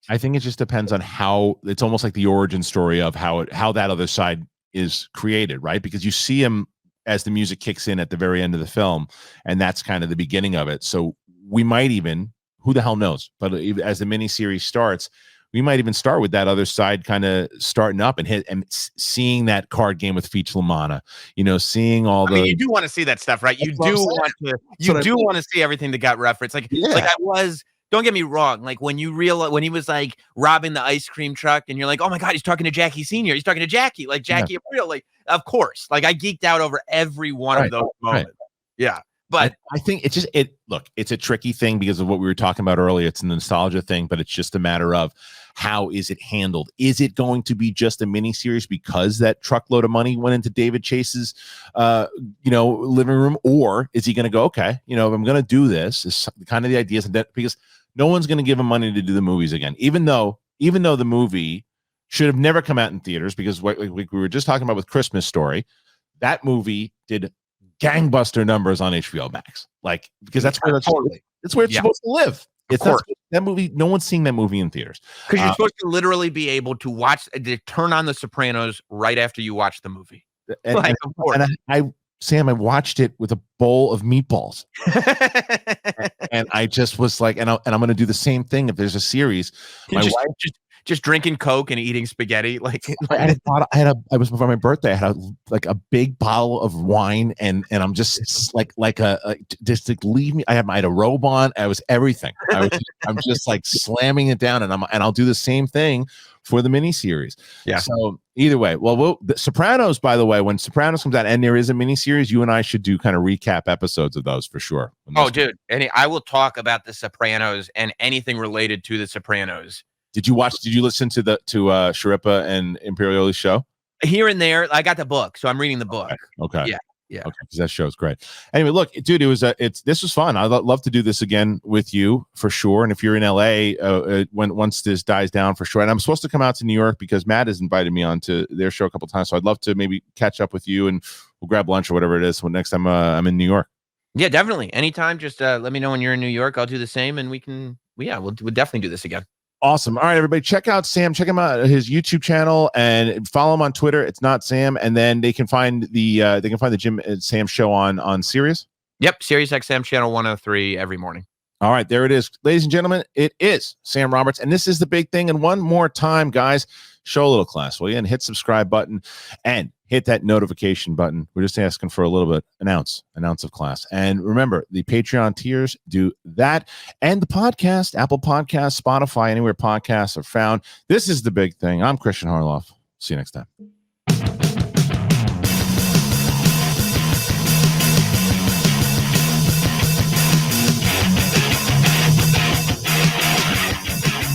I think it just depends on how, it's almost like the origin story of how that other side is created, right? Because you see him as the music kicks in at the very end of the film, and that's kind of the beginning of it. So we might even, who the hell knows, but as the miniseries starts, we might even start with that other side kind of starting up and seeing that card game with Feach Lamanna, seeing all the. You do want to see that stuff, right? You do want to see everything that got referenced. Like I was. Don't get me wrong. Like when he was like robbing the ice cream truck, and you're like, "Oh my God, he's talking to Jackie Senior. He's talking to Jackie, like Jackie Aprile." Like, of course. Like I geeked out over every one of those moments. Right. Yeah. But I think it's a tricky thing because of what we were talking about earlier. It's a nostalgia thing, but it's just a matter of how is it handled? Is it going to be just a mini series because that truckload of money went into David Chase's, living room, or is he going to go, okay, if I'm going to do this, is kind of the idea is that because no one's going to give him money to do the movies again, even though the movie should have never come out in theaters, because what we were just talking about with Christmas Story, that movie did gangbuster numbers on HBO Max, like because that's where it's supposed to live. It's not that movie. No one's seeing that movie in theaters because you're supposed to literally be able to turn on The Sopranos right after you watch the movie. Sam, I watched it with a bowl of meatballs, and I just was like, and I'm going to do the same thing if there's a series. My wife just drinking Coke and eating spaghetti. Like I was before my birthday. I had a big bottle of wine, and I'm just just like leave me. I had a robe on. I was everything. I'm just like slamming it down, and I'll do the same thing for the miniseries. Yeah. So either way, the Sopranos, by the way, when Sopranos comes out and there is a miniseries, you and I should do kind of recap episodes of those for sure. Oh, dude, I will talk about the Sopranos and anything related to the Sopranos. Did you listen to Sharippa and Imperioli's show? Here and there. I got the book, so I'm reading the book. Okay. Yeah. Okay, because that show's great. Anyway, look, dude, this was fun. I'd love to do this again with you for sure. And if you're in LA, once this dies down, for sure. And I'm supposed to come out to New York because Matt has invited me on to their show a couple times. So I'd love to maybe catch up with you, and we'll grab lunch or whatever it is when next time I'm in New York. Yeah, definitely. Anytime. Just let me know when you're in New York. I'll do the same, and we'll definitely do this again. Awesome. All right, everybody, check out Sam. Check him out, his YouTube channel, and follow him on Twitter. It's not Sam. And then they can find the Jim and Sam show on Sirius. Yep, Sirius XM channel 103 every morning. All right, there it is. Ladies and gentlemen, it is Sam Roberts, and this is the big thing. And one more time, guys, show a little class, will you? And hit subscribe button and hit that notification button. We're just asking for a little bit, an ounce of class. And remember, the Patreon tiers do that. And the podcast, Apple Podcasts, Spotify, anywhere podcasts are found. This is the big thing. I'm Kristian Harloff. See you next time.